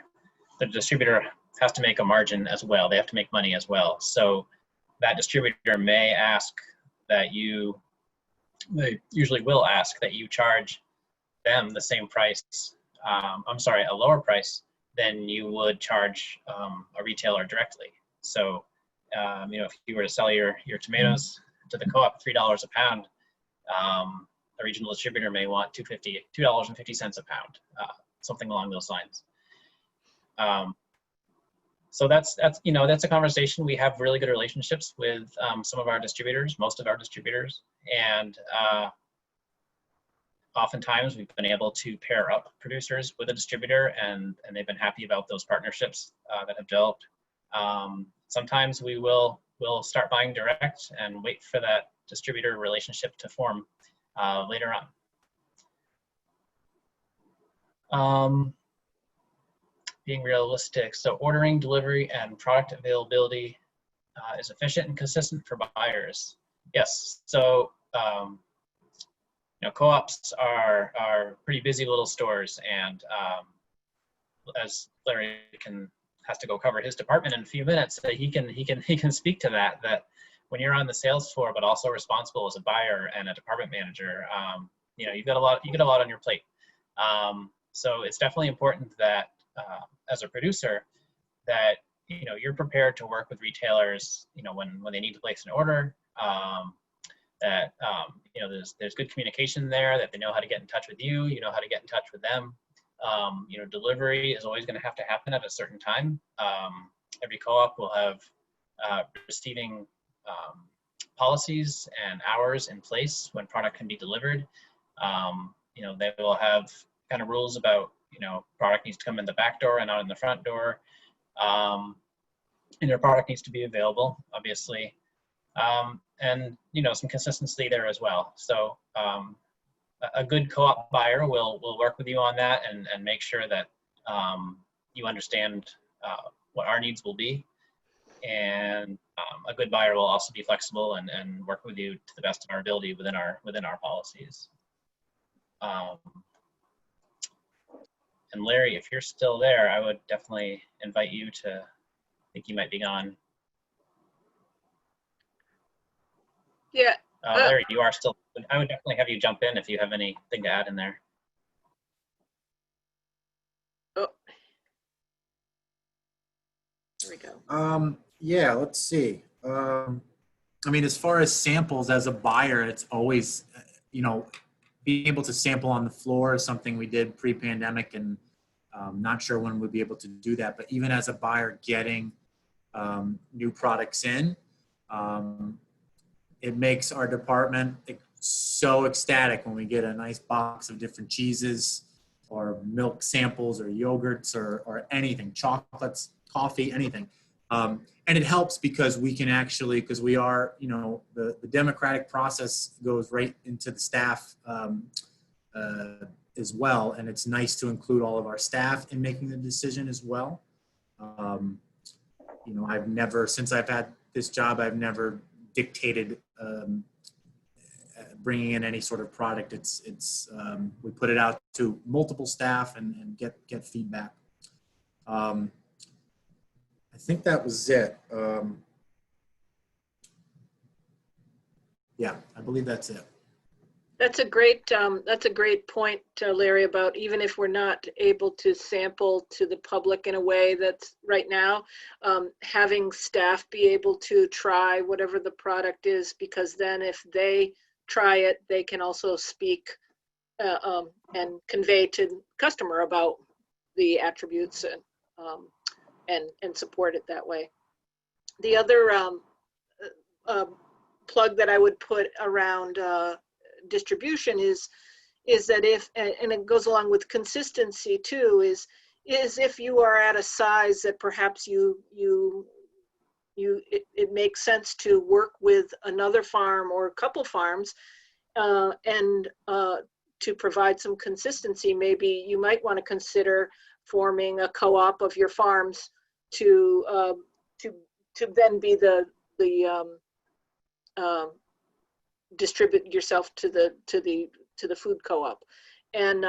distributor has to make a margin as well. They have to make money as well. So that distributor may ask that they usually will ask that you charge them the same price, a lower price than you would charge a retailer directly. So, if you were to sell your tomatoes to the co-op $3 a pound, a regional distributor may want $2.50 a pound, something along those lines. So that's a conversation. We have really good relationships with some of our distributors, most of our distributors, and oftentimes we've been able to pair up producers with a distributor, and they've been happy about those partnerships that have developed. Sometimes we'll start buying direct and wait for that distributor relationship to form later on. Being realistic, so ordering, delivery, and product availability is efficient and consistent for buyers. Yes, so co-ops are pretty busy little stores, and as Larry has to go cover his department in a few minutes, he can speak to that when you're on the sales floor, but also responsible as a buyer and a department manager, you get a lot on your plate. So it's definitely important that as a producer that you're prepared to work with retailers when they need to place an order, that there's good communication there, that they know how to get in touch with you, how to get in touch with them. Delivery is always going to have to happen at a certain time. Every co-op will have receiving policies and hours in place when product can be delivered. They will have kind of rules about product needs to come in the back door and not in the front door, and your product needs to be available, obviously, and some consistency there as well. So a good co-op buyer will work with you on that and make sure that you understand what our needs will be, and a good buyer will also be flexible and work with you to the best of our ability within our policies. And Larry, if you're still there, I would definitely invite you to, I think you might be gone. Yeah. Larry, you are still, I would definitely have you jump in if you have anything to add in there. Oh. There we go. Yeah, let's see. As far as samples as a buyer, it's always, being able to sample on the floor is something we did pre-pandemic, and not sure when we'll be able to do that. But even as a buyer getting new products in, it makes our department so ecstatic when we get a nice box of different cheeses or milk samples or yogurts or anything, chocolates, coffee, anything. And it helps because we can actually, because we are, the democratic process goes right into the staff as well. And it's nice to include all of our staff in making the decision as well. I've never, since I've had this job, I've never dictated bringing in any sort of product. It's we put it out to multiple staff and get feedback. I think that was it. Yeah, I believe that's it. That's a great point, Larry, about even if we're not able to sample to the public in a way that's right now, having staff be able to try whatever the product is, because then if they try it, they can also speak and convey to the customer about the attributes and support it that way. The other plug that I would put around distribution is that if, and it goes along with consistency too, is if you are at a size that perhaps it makes sense to work with another farm or a couple farms and to provide some consistency. Maybe you might want to consider forming a co-op of your farms to then be the distribute yourself to the food co-op. And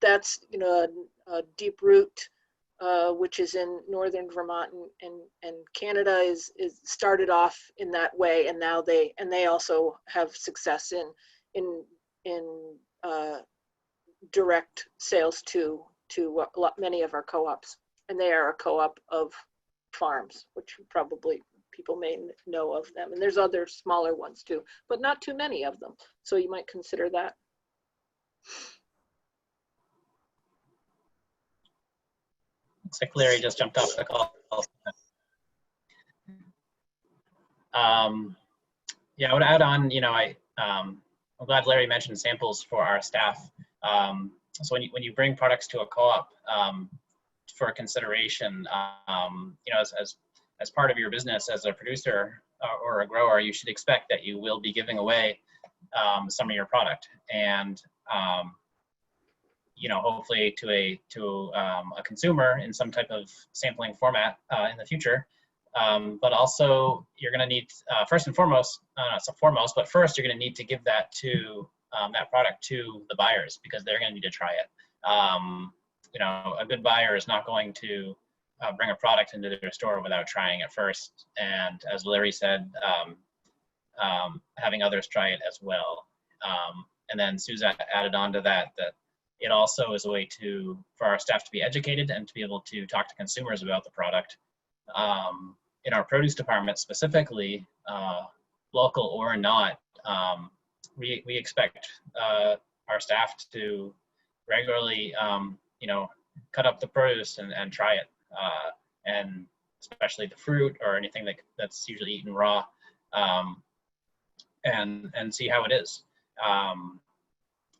that's, you know, a Deep Root, which is in northern Vermont and Canada, is started off in that way, and now they also have success in direct sales to many of our co-ops, and they are a co-op of farms, which probably people may know of them. And there's other smaller ones too, but not too many of them. So you might consider that. Looks like Larry just jumped off the call. Yeah, I would add on, you know, I'm glad Larry mentioned samples for our staff. So when you bring products to a co-op for consideration, you know, as part of your business as a producer or a grower, you should expect that you will be giving away some of your product, and you know, hopefully to a consumer in some type of sampling format in the future. But also you're going to need, first and foremost, but first you're going to need to give that to that product to the buyers, because they're going to need to try it. You know, a good buyer is not going to bring a product into their store without trying it first. And as Larry said, having others try it as well. And then Suzette added on to that it also is a way for our staff to be educated and to be able to talk to consumers about the product. In our produce department specifically, local or not, we expect our staff to regularly, you know, cut up the produce and try it, and especially the fruit or anything that's usually eaten raw, and see how it is.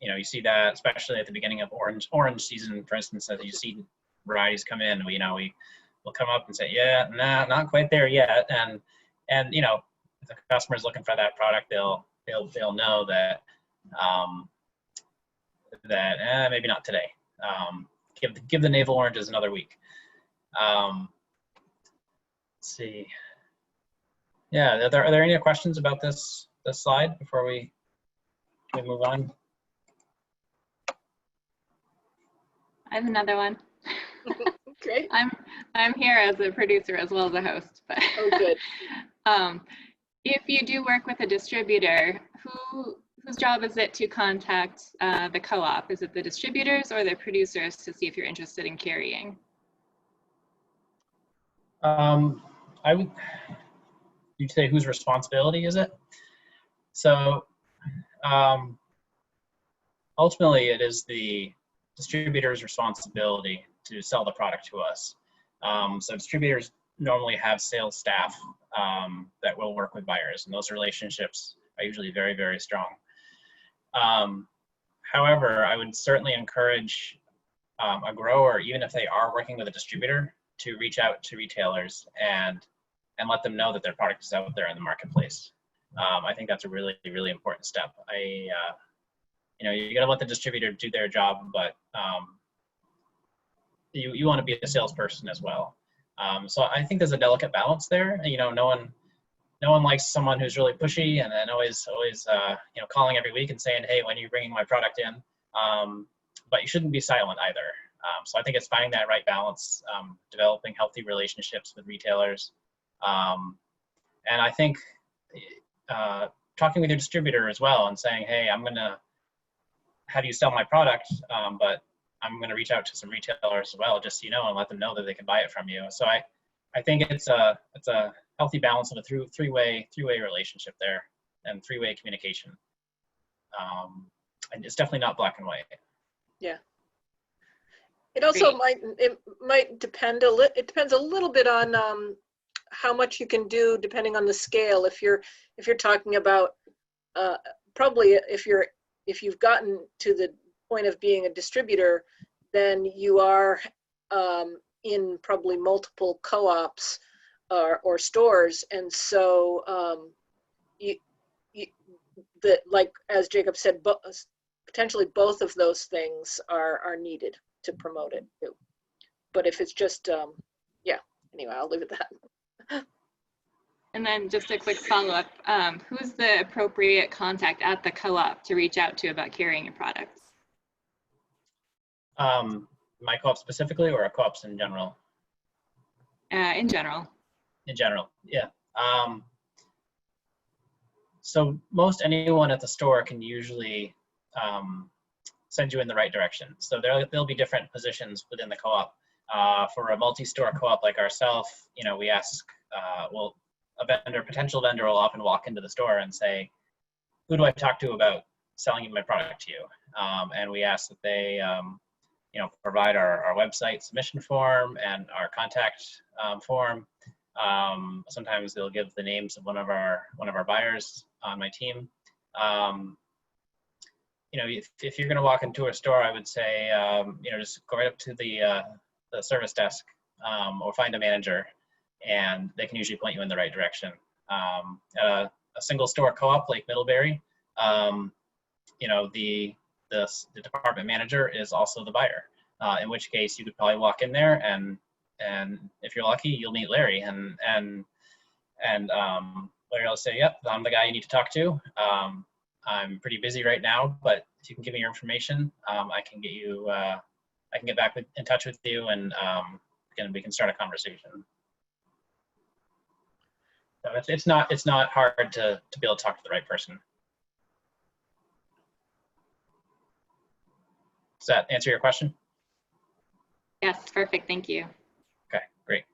You know, you see that especially at the beginning of orange season, for instance, as you see varieties come in, we'll come up and say, yeah, nah, not quite there yet. And you know, if the customer's looking for that product, they'll know that maybe not today. Give the navel oranges another week. Let's see. Yeah, are there any questions about this slide before we move on? I have another one. Great. I'm here as a producer as well as a host. But oh, good. If you do work with a distributor, whose job is it to contact the co-op? Is it the distributors or the producers to see if you're interested in carrying? You'd say whose responsibility is it? So ultimately it is the distributor's responsibility to sell the product to us. So distributors normally have sales staff that will work with buyers, and those relationships are usually very, very strong. However, I would certainly encourage a grower, even if they are working with a distributor, to reach out to retailers and let them know that their product is out there in the marketplace. I think that's a really, really important step. You know, you got to let the distributor do their job, but you want to be a salesperson as well. So I think there's a delicate balance there. You know, no one likes someone who's really pushy and then always you know, calling every week and saying, hey, when are you bringing my product in? But you shouldn't be silent either. So I think it's finding that right balance, developing healthy relationships with retailers. And I think talking with your distributor as well and saying, hey, I'm gonna have you sell my product, but I'm going to reach out to some retailers as well, just so you know, and let them know that they can buy it from you. So I think it's a healthy balance of a three-way relationship there, and three-way communication. And it's definitely not black and white. Yeah. It also might depend it depends a little bit on how much you can do depending on the scale. If you're talking about probably if you've gotten to the point of being a distributor, then you are in probably multiple co-ops or stores, and so like as Jacob said, potentially both of those things are needed to promote it too. But if it's just yeah, anyway, I'll leave it at that. And then just a quick follow-up, who's the appropriate contact at the co-op to reach out to about carrying your products? My co-op specifically, or co-ops in general? In general. In general, yeah. So most anyone at the store can usually send you in the right direction. So there'll be different positions within the co-op. For a multi-store co-op like ourselves, you know, we ask, well, a potential vendor will often walk into the store and say, who do I talk to about selling my product to you? And we ask that they, you know, provide our website submission form and our contact form. Sometimes they'll give the names of one of our buyers on my team. You know, if you're going to walk into a store, I would say, you know, just go right up to the service desk or find a manager, and they can usually point you in the right direction. At a single store co-op like Middlebury, you know, the department manager is also the buyer. In which case, you could probably walk in there, and if you're lucky, you'll meet Larry, and Larry will say, "Yep, I'm the guy you need to talk to. I'm pretty busy right now, but if you can give me your information, I can get you. I can get back in touch with you, and we can start a conversation." So it's not hard to be able to talk to the right person. Does that answer your question? Yes, perfect, thank you. Okay, great.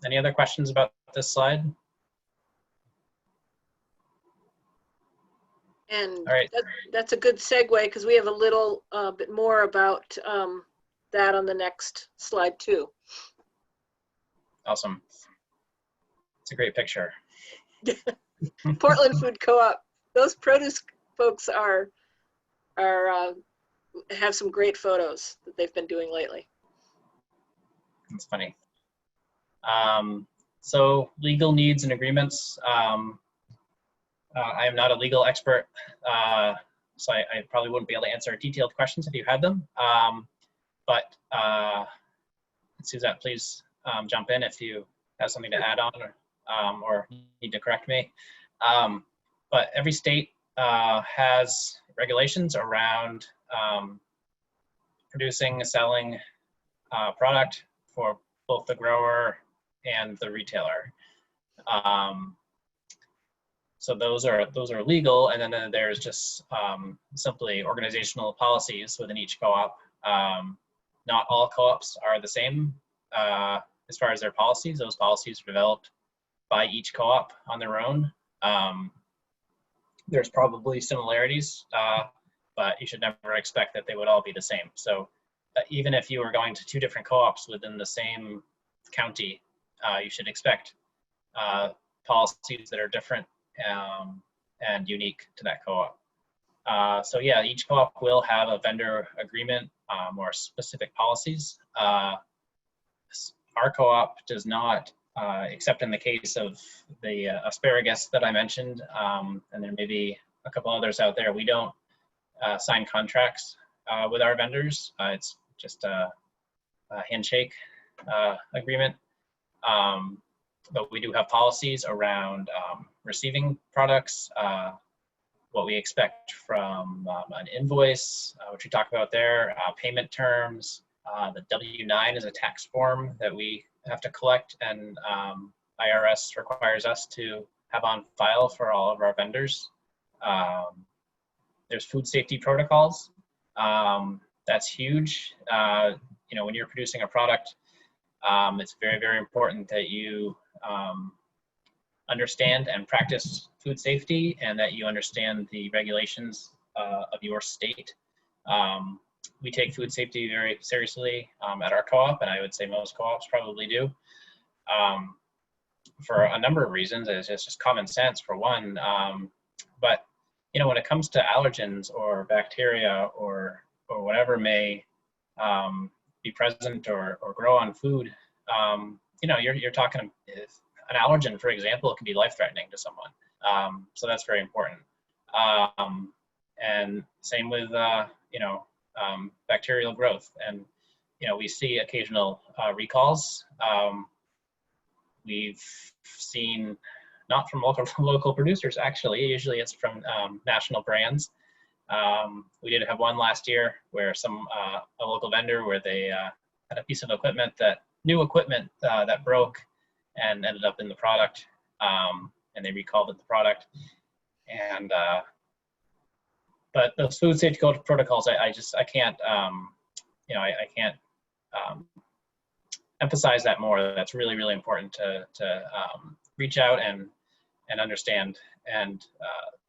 Any other questions about this slide? And All right. that's a good segue, because we have a little bit more about that on the next slide too. Awesome. It's a great picture. Portland Food Co-op. Those produce folks have some great photos that they've been doing lately. It's funny. So legal needs and agreements. I am not a legal expert, so I probably wouldn't be able to answer detailed questions if you had them. But Suzette, please jump in if you have something to add on or need to correct me. But every state has regulations around producing, selling product for both the grower and the retailer. So those are legal, and then there's just simply organizational policies within each co-op. Not all co-ops are the same as far as their policies. Those policies are developed by each co-op on their own. There's probably similarities, but you should never expect that they would all be the same. So even if you were going to two different co-ops within the same county, you should expect policies that are different and unique to that co-op. So yeah, each co-op will have a vendor agreement or specific policies. Our co-op does not, except in the case of the asparagus that I mentioned, and there may be a couple others out there, we don't sign contracts with our vendors. It's just a handshake agreement. But we do have policies around receiving products, what we expect from an invoice, which we talk about there, payment terms. The W-9 is a tax form that we have to collect, and IRS requires us to have on file for all of our vendors. There's food safety protocols. That's huge. You know, when you're producing a product, it's very, very important that you understand and practice food safety, and that you understand the regulations of your state. We take food safety very seriously at our co-op, and I would say most co-ops probably do. for a number of reasons. It's just common sense for one. But when it comes to allergens or bacteria or whatever may be present or grow on food, you're talking an allergen, for example, can be life-threatening to someone. So that's very important. And same with bacterial growth. And we see occasional recalls. We've seen, not from local producers, actually. Usually it's from national brands. We did have one last year where a local vendor where they had a piece of equipment, new equipment that broke and ended up in the product, and they recalled the product. And but those food safety protocols, I can't I can't emphasize that more. That's really, really important to reach out and understand. And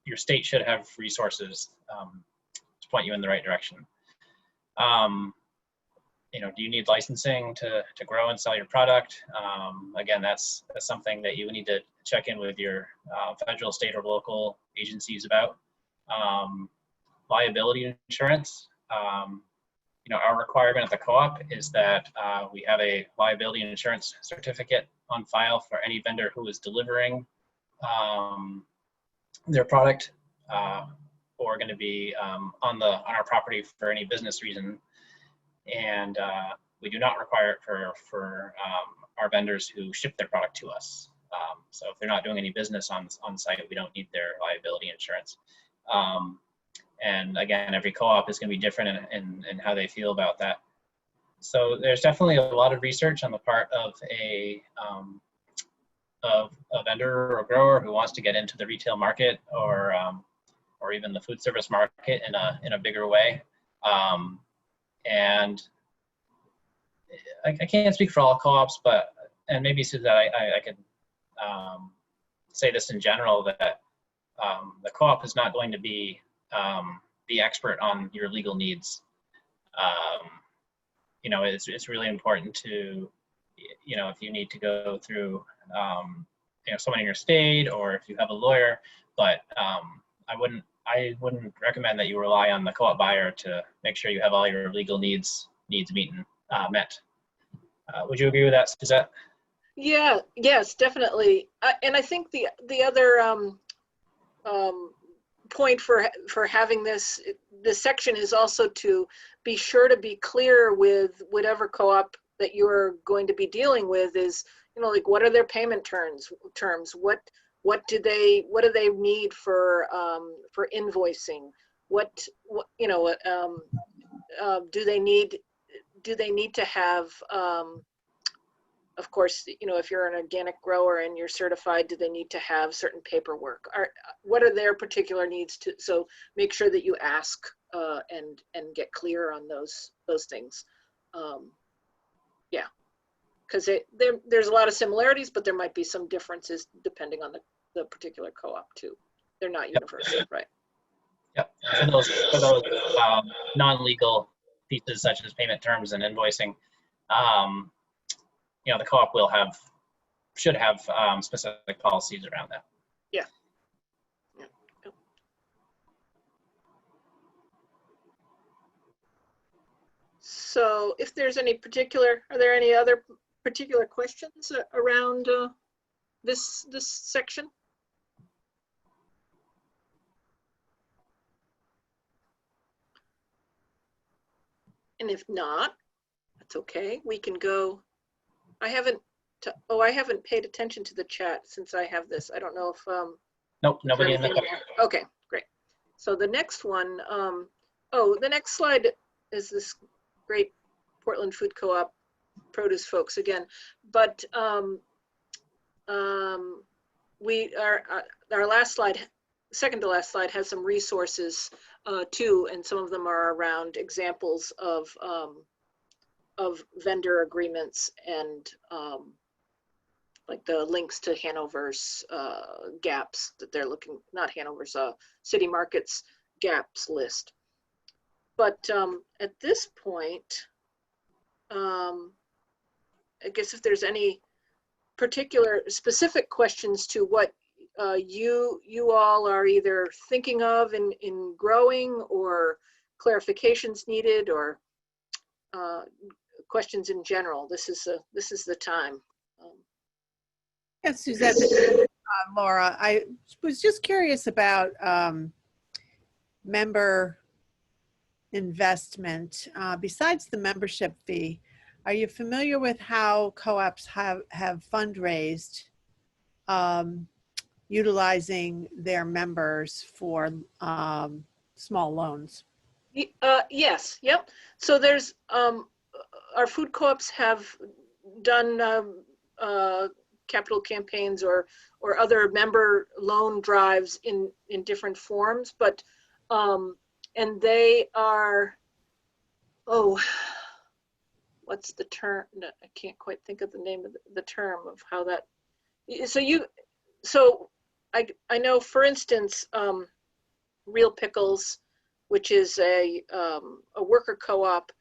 your state should have resources to point you in the right direction. Do you need licensing to grow and sell your product? Again, that's something that you need to check in with your federal, state, or local agencies about. Liability insurance. Our requirement at the co-op is that we have a liability insurance certificate on file for any vendor who is delivering their product or going to be on our property for any business reason. And we do not require it for our vendors who ship their product to us. So if they're not doing any business on site, we don't need their liability insurance. And again, every co-op is going to be different in how they feel about that. So there's definitely a lot of research on the part of a vendor or grower who wants to get into the retail market or even the food service market in a bigger way. And I can't speak for all co-ops, and maybe Suzette, I could say this in general, that the co-op is not going to be the expert on your legal needs. It's really important to, if you need to go through, someone in your state, or if you have a lawyer, but I wouldn't recommend that you rely on the co-op buyer to make sure you have all your legal needs met. Would you agree with that, Suzette? Yeah, yes, definitely. And I think the other point for having this section is also to be sure to be clear with whatever co-op that you're going to be dealing with is, like, what are their payment terms? What do they need for invoicing? Do they need to have, of course, if you're an organic grower and you're certified, do they need to have certain paperwork? What are their particular needs so make sure that you ask and get clear on those things. Yeah, because there's a lot of similarities, but there might be some differences depending on the particular co-op too. They're not universal, right? Yep. For those non-legal pieces such as payment terms and invoicing, the co-op should have specific policies around that. Yeah. So if there's are there any other particular questions around this section? And if not, that's okay. We can go. I haven't paid attention to the chat since I have this. I don't know if nope, nobody in the chat. Okay, great. So the next one, the next slide is this great Portland Food Co-op produce folks again, but our last slide, second to last slide, has some resources too, and some of them are around examples of vendor agreements and like the links to Hanover's gaps that they're looking, not Hanover's, City Market's gaps list. But at this point, I guess if there's any particular specific questions to what you all are either thinking of in growing, or clarifications needed, or questions in general, this is the time. Yes, Suzette, Laura, I was just curious about member investment. Besides the membership fee, are you familiar with how co-ops have fundraised utilizing their members for small loans? Yes, yep. So there's, our food co-ops have done capital campaigns or other member loan drives in different forms, but, and they are, oh, what's the term? No, I can't quite think of the name of the term of how that, so I know, for instance, Real Pickles, which is a worker co-op,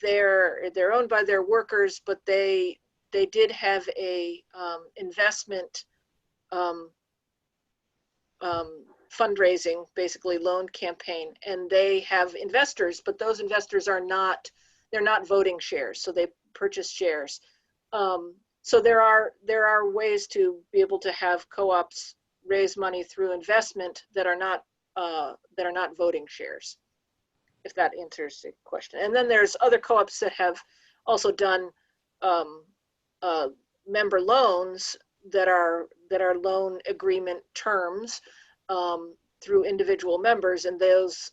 they're owned by their workers, but they did have a investment fundraising, basically loan campaign, and they have investors, but those investors are not, they're not voting shares, so they purchase shares. So there are ways to be able to have co-ops raise money through investment that are not voting shares, if that answers the question. And then there's other co-ops that have also done member loans that are loan agreement terms through individual members, and those,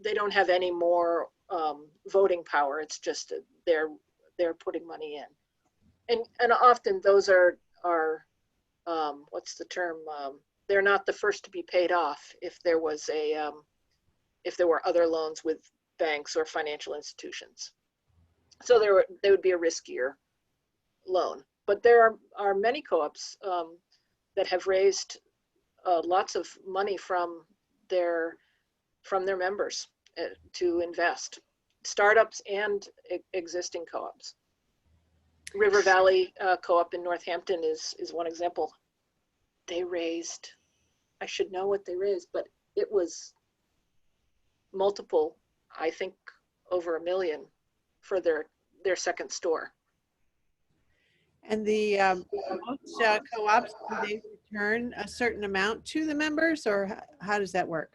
they don't have any more voting power. It's just they're putting money in, and often those are what's the term? They're not the first to be paid off if there was a if there were other loans with banks or financial institutions. So they would be a riskier loan. But there are many co-ops that have raised lots of money from their members to invest, startups and existing co-ops. River Valley Co-op in Northampton is one example. They raised, I should know what they raised, but it was multiple, I think over $1 million for their second store. And the most co-ops, do they return a certain amount to the members, or how does that work?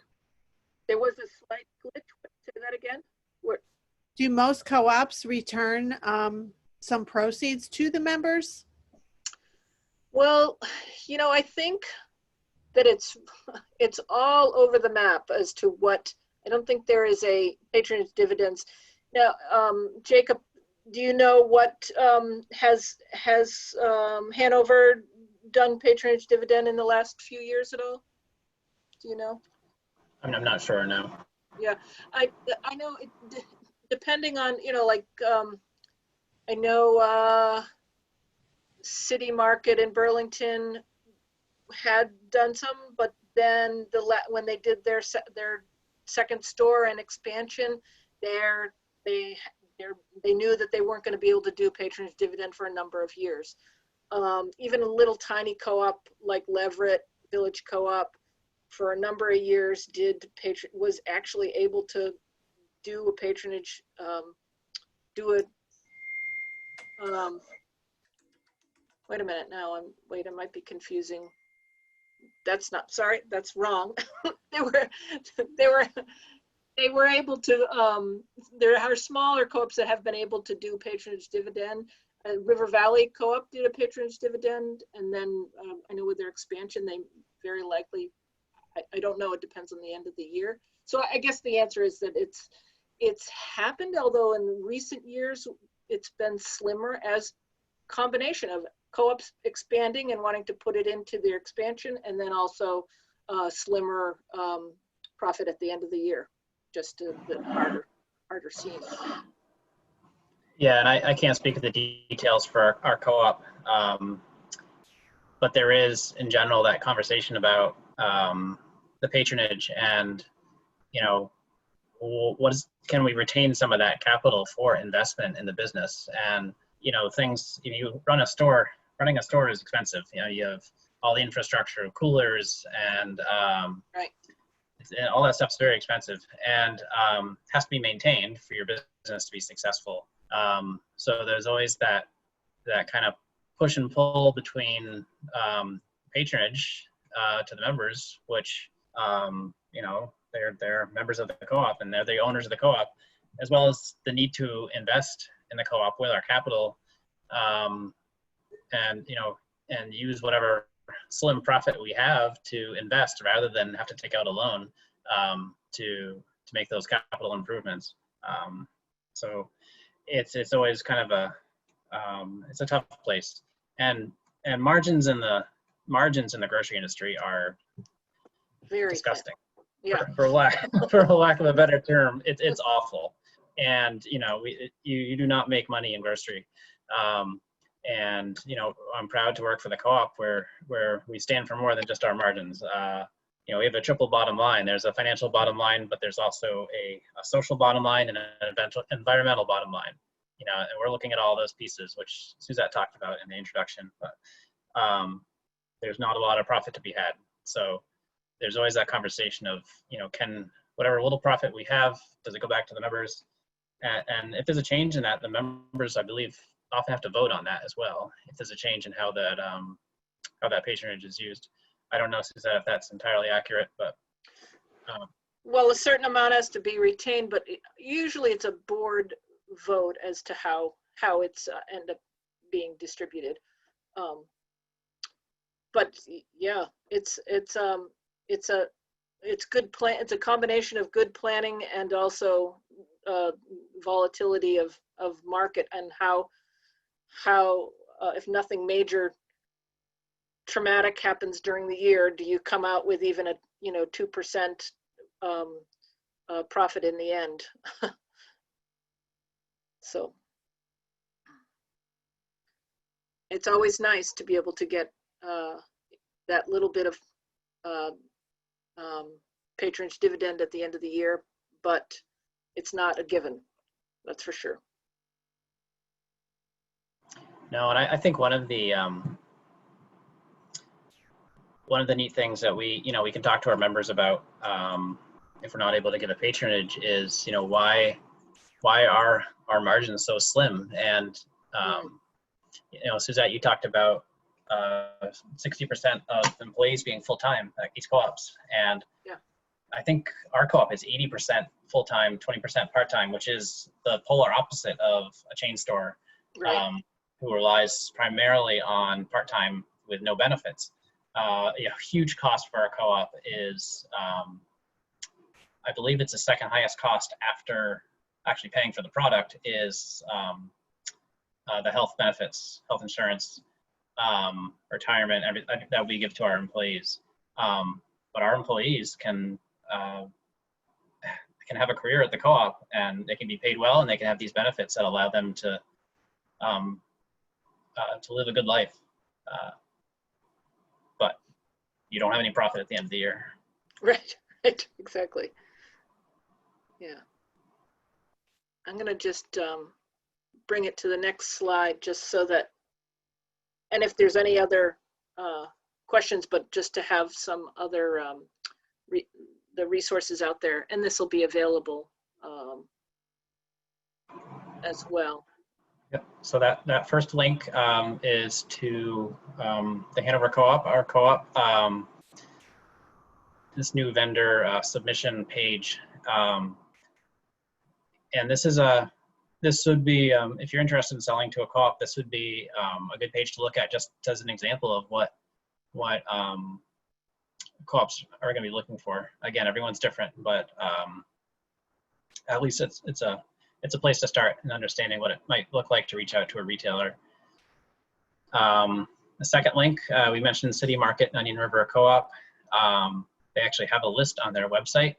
There was a slight glitch. Say that again. Do most co-ops return some proceeds to the members? Well, you know, I think that it's all over the map as to what, I don't think there is a patronage dividends. Now, Jacob, do you know what has Hanover done patronage dividend in the last few years at all? Do you know? I'm not sure, no. Yeah, I know it, depending on, you know, like I know City Market in Burlington had done some, but then when they did their second store and expansion, they knew that they weren't going to be able to do patronage dividend for a number of years. Even a little tiny co-op like Leverett Village Co-op for a number of years was actually able to do a patronage, wait a minute now, I might be confusing. That's not, sorry, that's wrong. They were able to, there are smaller co-ops that have been able to do patronage dividend. River Valley Co-op did a patronage dividend, and then I know with their expansion, they very likely, I don't know, it depends on the end of the year. So I guess the answer is that it's happened, although in recent years, it's been slimmer as combination of co-ops expanding and wanting to put it into their expansion, and then also slimmer profit at the end of the year, just a bit harder seen. Yeah, and I can't speak to the details for our co-op, but there is, in general, that conversation about the patronage and, you know, can we retain some of that capital for investment in the business? And, you know, things, if you run a store running a store is expensive. You know, you have all the infrastructure, coolers, and Right. and all that stuff's very expensive, and has to be maintained for your business to be successful. So there's always that kind of push and pull between patronage to the members, which you know, they're members of the co-op and they're the owners of the co-op, as well as the need to invest in the co-op with our capital, and you know, and use whatever slim profit we have to invest rather than have to take out a loan to make those capital improvements. So it's always kind of a it's a tough place, and margins in the grocery industry are Very disgusting. Yeah. For lack of a better term, it's awful. And you know, you do not make money in grocery. And you know, I'm proud to work for the co-op where we stand for more than just our margins. You know, we have a triple bottom line. There's a financial bottom line, but there's also a social bottom line and an environmental bottom line. You know, and we're looking at all those pieces, which Suzette talked about in the introduction. But there's not a lot of profit to be had. So there's always that conversation of, you know, can whatever little profit we have, does it go back to the members? And if there's a change in that, the members, I believe, often have to vote on that as well. If there's a change in how that patronage is used. I don't know, Suzette, if that's entirely accurate, but. Well, a certain amount has to be retained, but usually it's a board vote as to how it's end up being distributed. But yeah, it's good plan. It's a combination of good planning and also volatility of market, and how if nothing major traumatic happens during the year, do you come out with even a 2% profit in the end? So it's always nice to be able to get that little bit of patronage dividend at the end of the year, but it's not a given, that's for sure. No, and I think one of the neat things that we can talk to our members about, if we're not able to give a patronage, is, you know, why are our margins so slim? And you know, Suzette, you talked about 60% of employees being full-time at these co-ops, and yeah, I think our co-op is 80% full-time, 20% part-time, which is the polar opposite of a chain store, right. who relies primarily on part-time with no benefits. Huge cost for our co-op is, I believe it's the second highest cost after actually paying for the product, is the health benefits, health insurance, retirement, everything that we give to our employees. But our employees can have a career at the co-op, and they can be paid well, and they can have these benefits that allow them to live a good life. But you don't have any profit at the end of the year. Right, exactly. Yeah. I'm going to just bring it to the next slide, just so that, and if there's any other questions, but just to have some other the resources out there, and this will be available as well. Yep. So that first link is to the Hanover Co-op, our co-op, this new vendor submission page. And this would be, if you're interested in selling to a co-op, this would be a good page to look at, just as an example of what co-ops are going to be looking for. Again, everyone's different, but at least it's a place to start in understanding what it might look like to reach out to a retailer. The second link, we mentioned City Market and Onion River Co-op. They actually have a list on their website.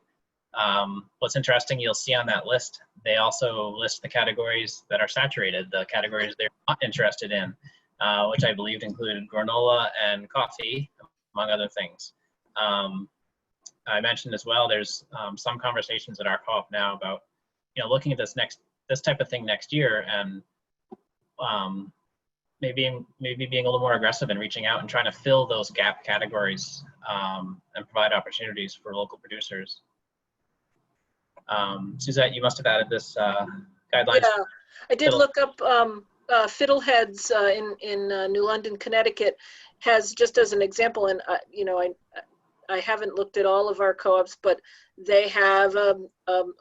What's interesting, you'll see on that list, they also list the categories that are saturated, the categories they're not interested in, which I believe included granola and coffee, among other things. I mentioned as well, there's some conversations at our co-op now about, you know, looking at this type of thing next year, and maybe being a little more aggressive and reaching out and trying to fill those gap categories and provide opportunities for local producers. Suzette, you must have added this guidelines. Yeah, I did look up Fiddleheads in New London, Connecticut, has, just as an example, and you know, I haven't looked at all of our co-ops, but they have a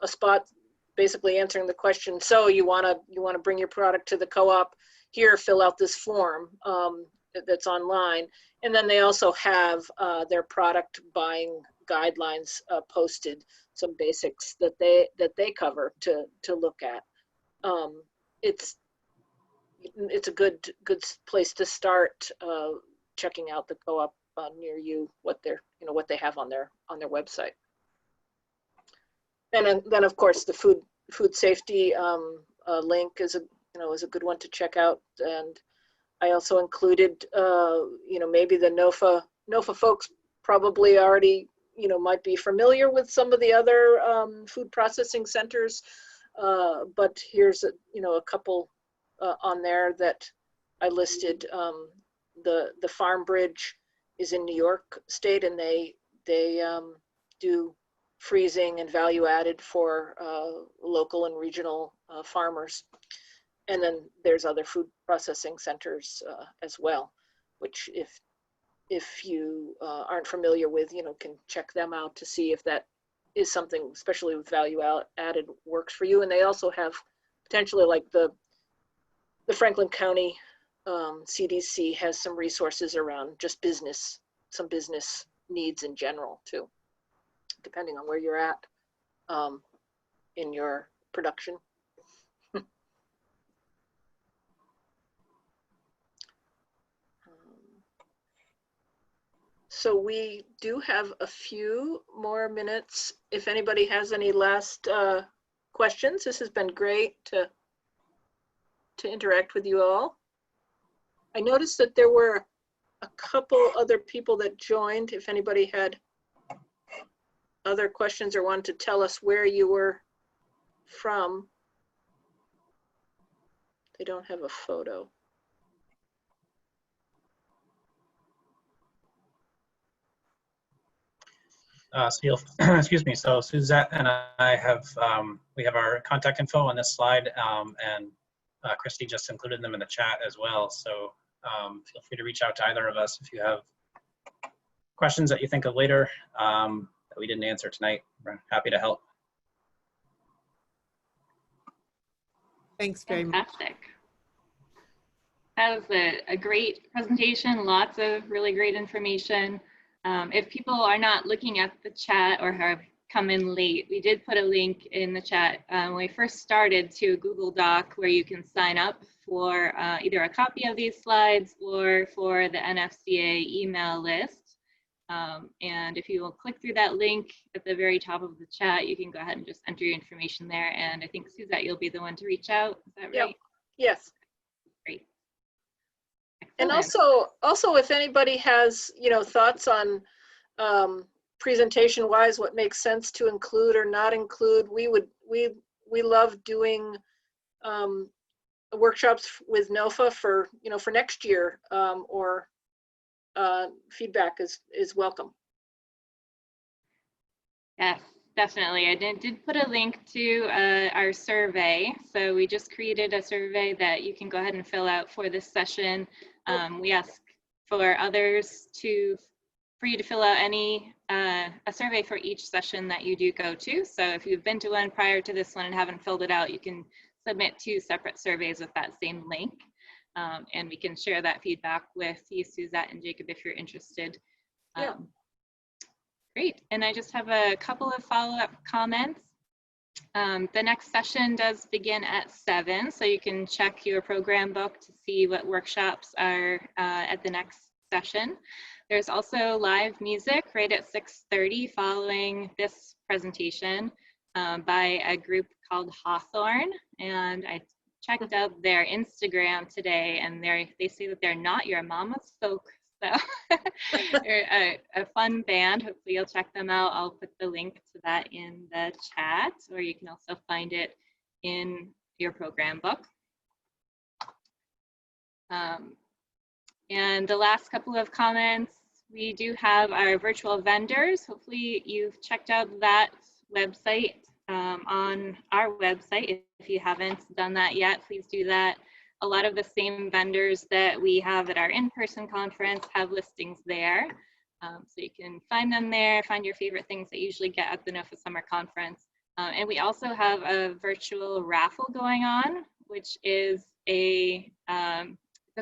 spot basically answering the question. So you want to bring your product to the co-op? Here, fill out this form that's online, and then they also have their product buying guidelines posted, some basics that they cover to look at. It's a good place to start checking out the co-op near you, what they have on their website. And then of course the food safety link is a good one to check out. And I also included maybe the NOFA folks probably already might be familiar with some of the other food processing centers, but here's a couple on there that I listed. The Farm Bridge is in New York State, and they do freezing and value added for local and regional farmers. And then there's other food processing centers as well, which if you aren't familiar with, can check them out to see if that is something, especially with value added, works for you. And they also have potentially, like the Franklin County CDC has some resources around just some business needs in general too, depending on where you're at in your production. So we do have a few more minutes. If anybody has any last questions, this has been great to interact with you all. I noticed that there were a couple other people that joined. If anybody had other questions or wanted to tell us where you were from. They don't have a photo. Excuse me. So Suzette and I have we have our contact info on this slide, and Christy just included them in the chat as well. So feel free to reach out to either of us if you have questions that you think of later that we didn't answer tonight. We're happy to help. Thanks very much. Fantastic. That was a great presentation, lots of really great information. If people are not looking at the chat or have come in late, we did put a link in the chat when we first started to a Google Doc where you can sign up for either a copy of these slides or for the NFCA email list. And if you will click through that link at the very top of the chat, you can go ahead and just enter your information there. And I think, Suzette, you'll be the one to reach out. Is that right? Yep. Yes. Great. And Excellent. also, if anybody has, thoughts on presentation wise, what makes sense to include or not include, we love doing workshops with NOFA for next year, or feedback is welcome. Yes, definitely. I did put a link to our survey. So we just created a survey that you can go ahead and fill out for this session. We ask for others for you to fill out a survey for each session that you do go to. So if you've been to one prior to this one and haven't filled it out, you can submit 2 separate surveys with that same link. And we can share that feedback with you, Suzette and Jacob, if you're interested. Yeah. Great. And I just have a couple of follow-up comments. The next session does begin at 7, so you can check your program book to see what workshops are at the next session. There's also live music right at 6:30 following this presentation by a group called Hawthorne. And I checked out their Instagram today, and they say that they're not your mama's folk. So they're a fun band. Hopefully you'll check them out. I'll put the link to that in the chat, or you can also find it in your program book. And the last couple of comments, we do have our virtual vendors. Hopefully you've checked out that website on our website. If you haven't done that yet, please do that. A lot of the same vendors that we have at our in-person conference have listings there. So you can find them there, find your favorite things that you usually get at the NOFA Summer Conference. And we also have a virtual raffle going on, which is the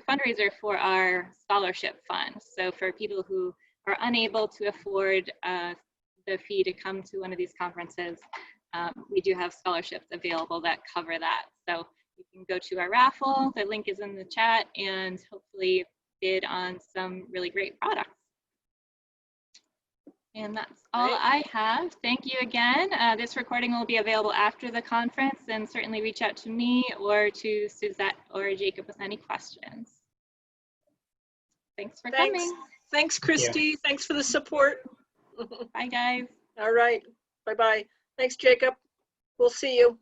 fundraiser for our scholarship fund. So for people who are unable to afford the fee to come to one of these conferences, we do have scholarships available that cover that. So you can go to our raffle, the link is in the chat, and hopefully bid on some really great products. And that's all I have. Thank you again. This recording will be available after the conference, and certainly reach out to me or to Suzette or Jacob with any questions. Thanks for coming. Thanks, Christy. Thanks for the support. Bye, guys. All right. Bye-bye. Thanks, Jacob. We'll see you.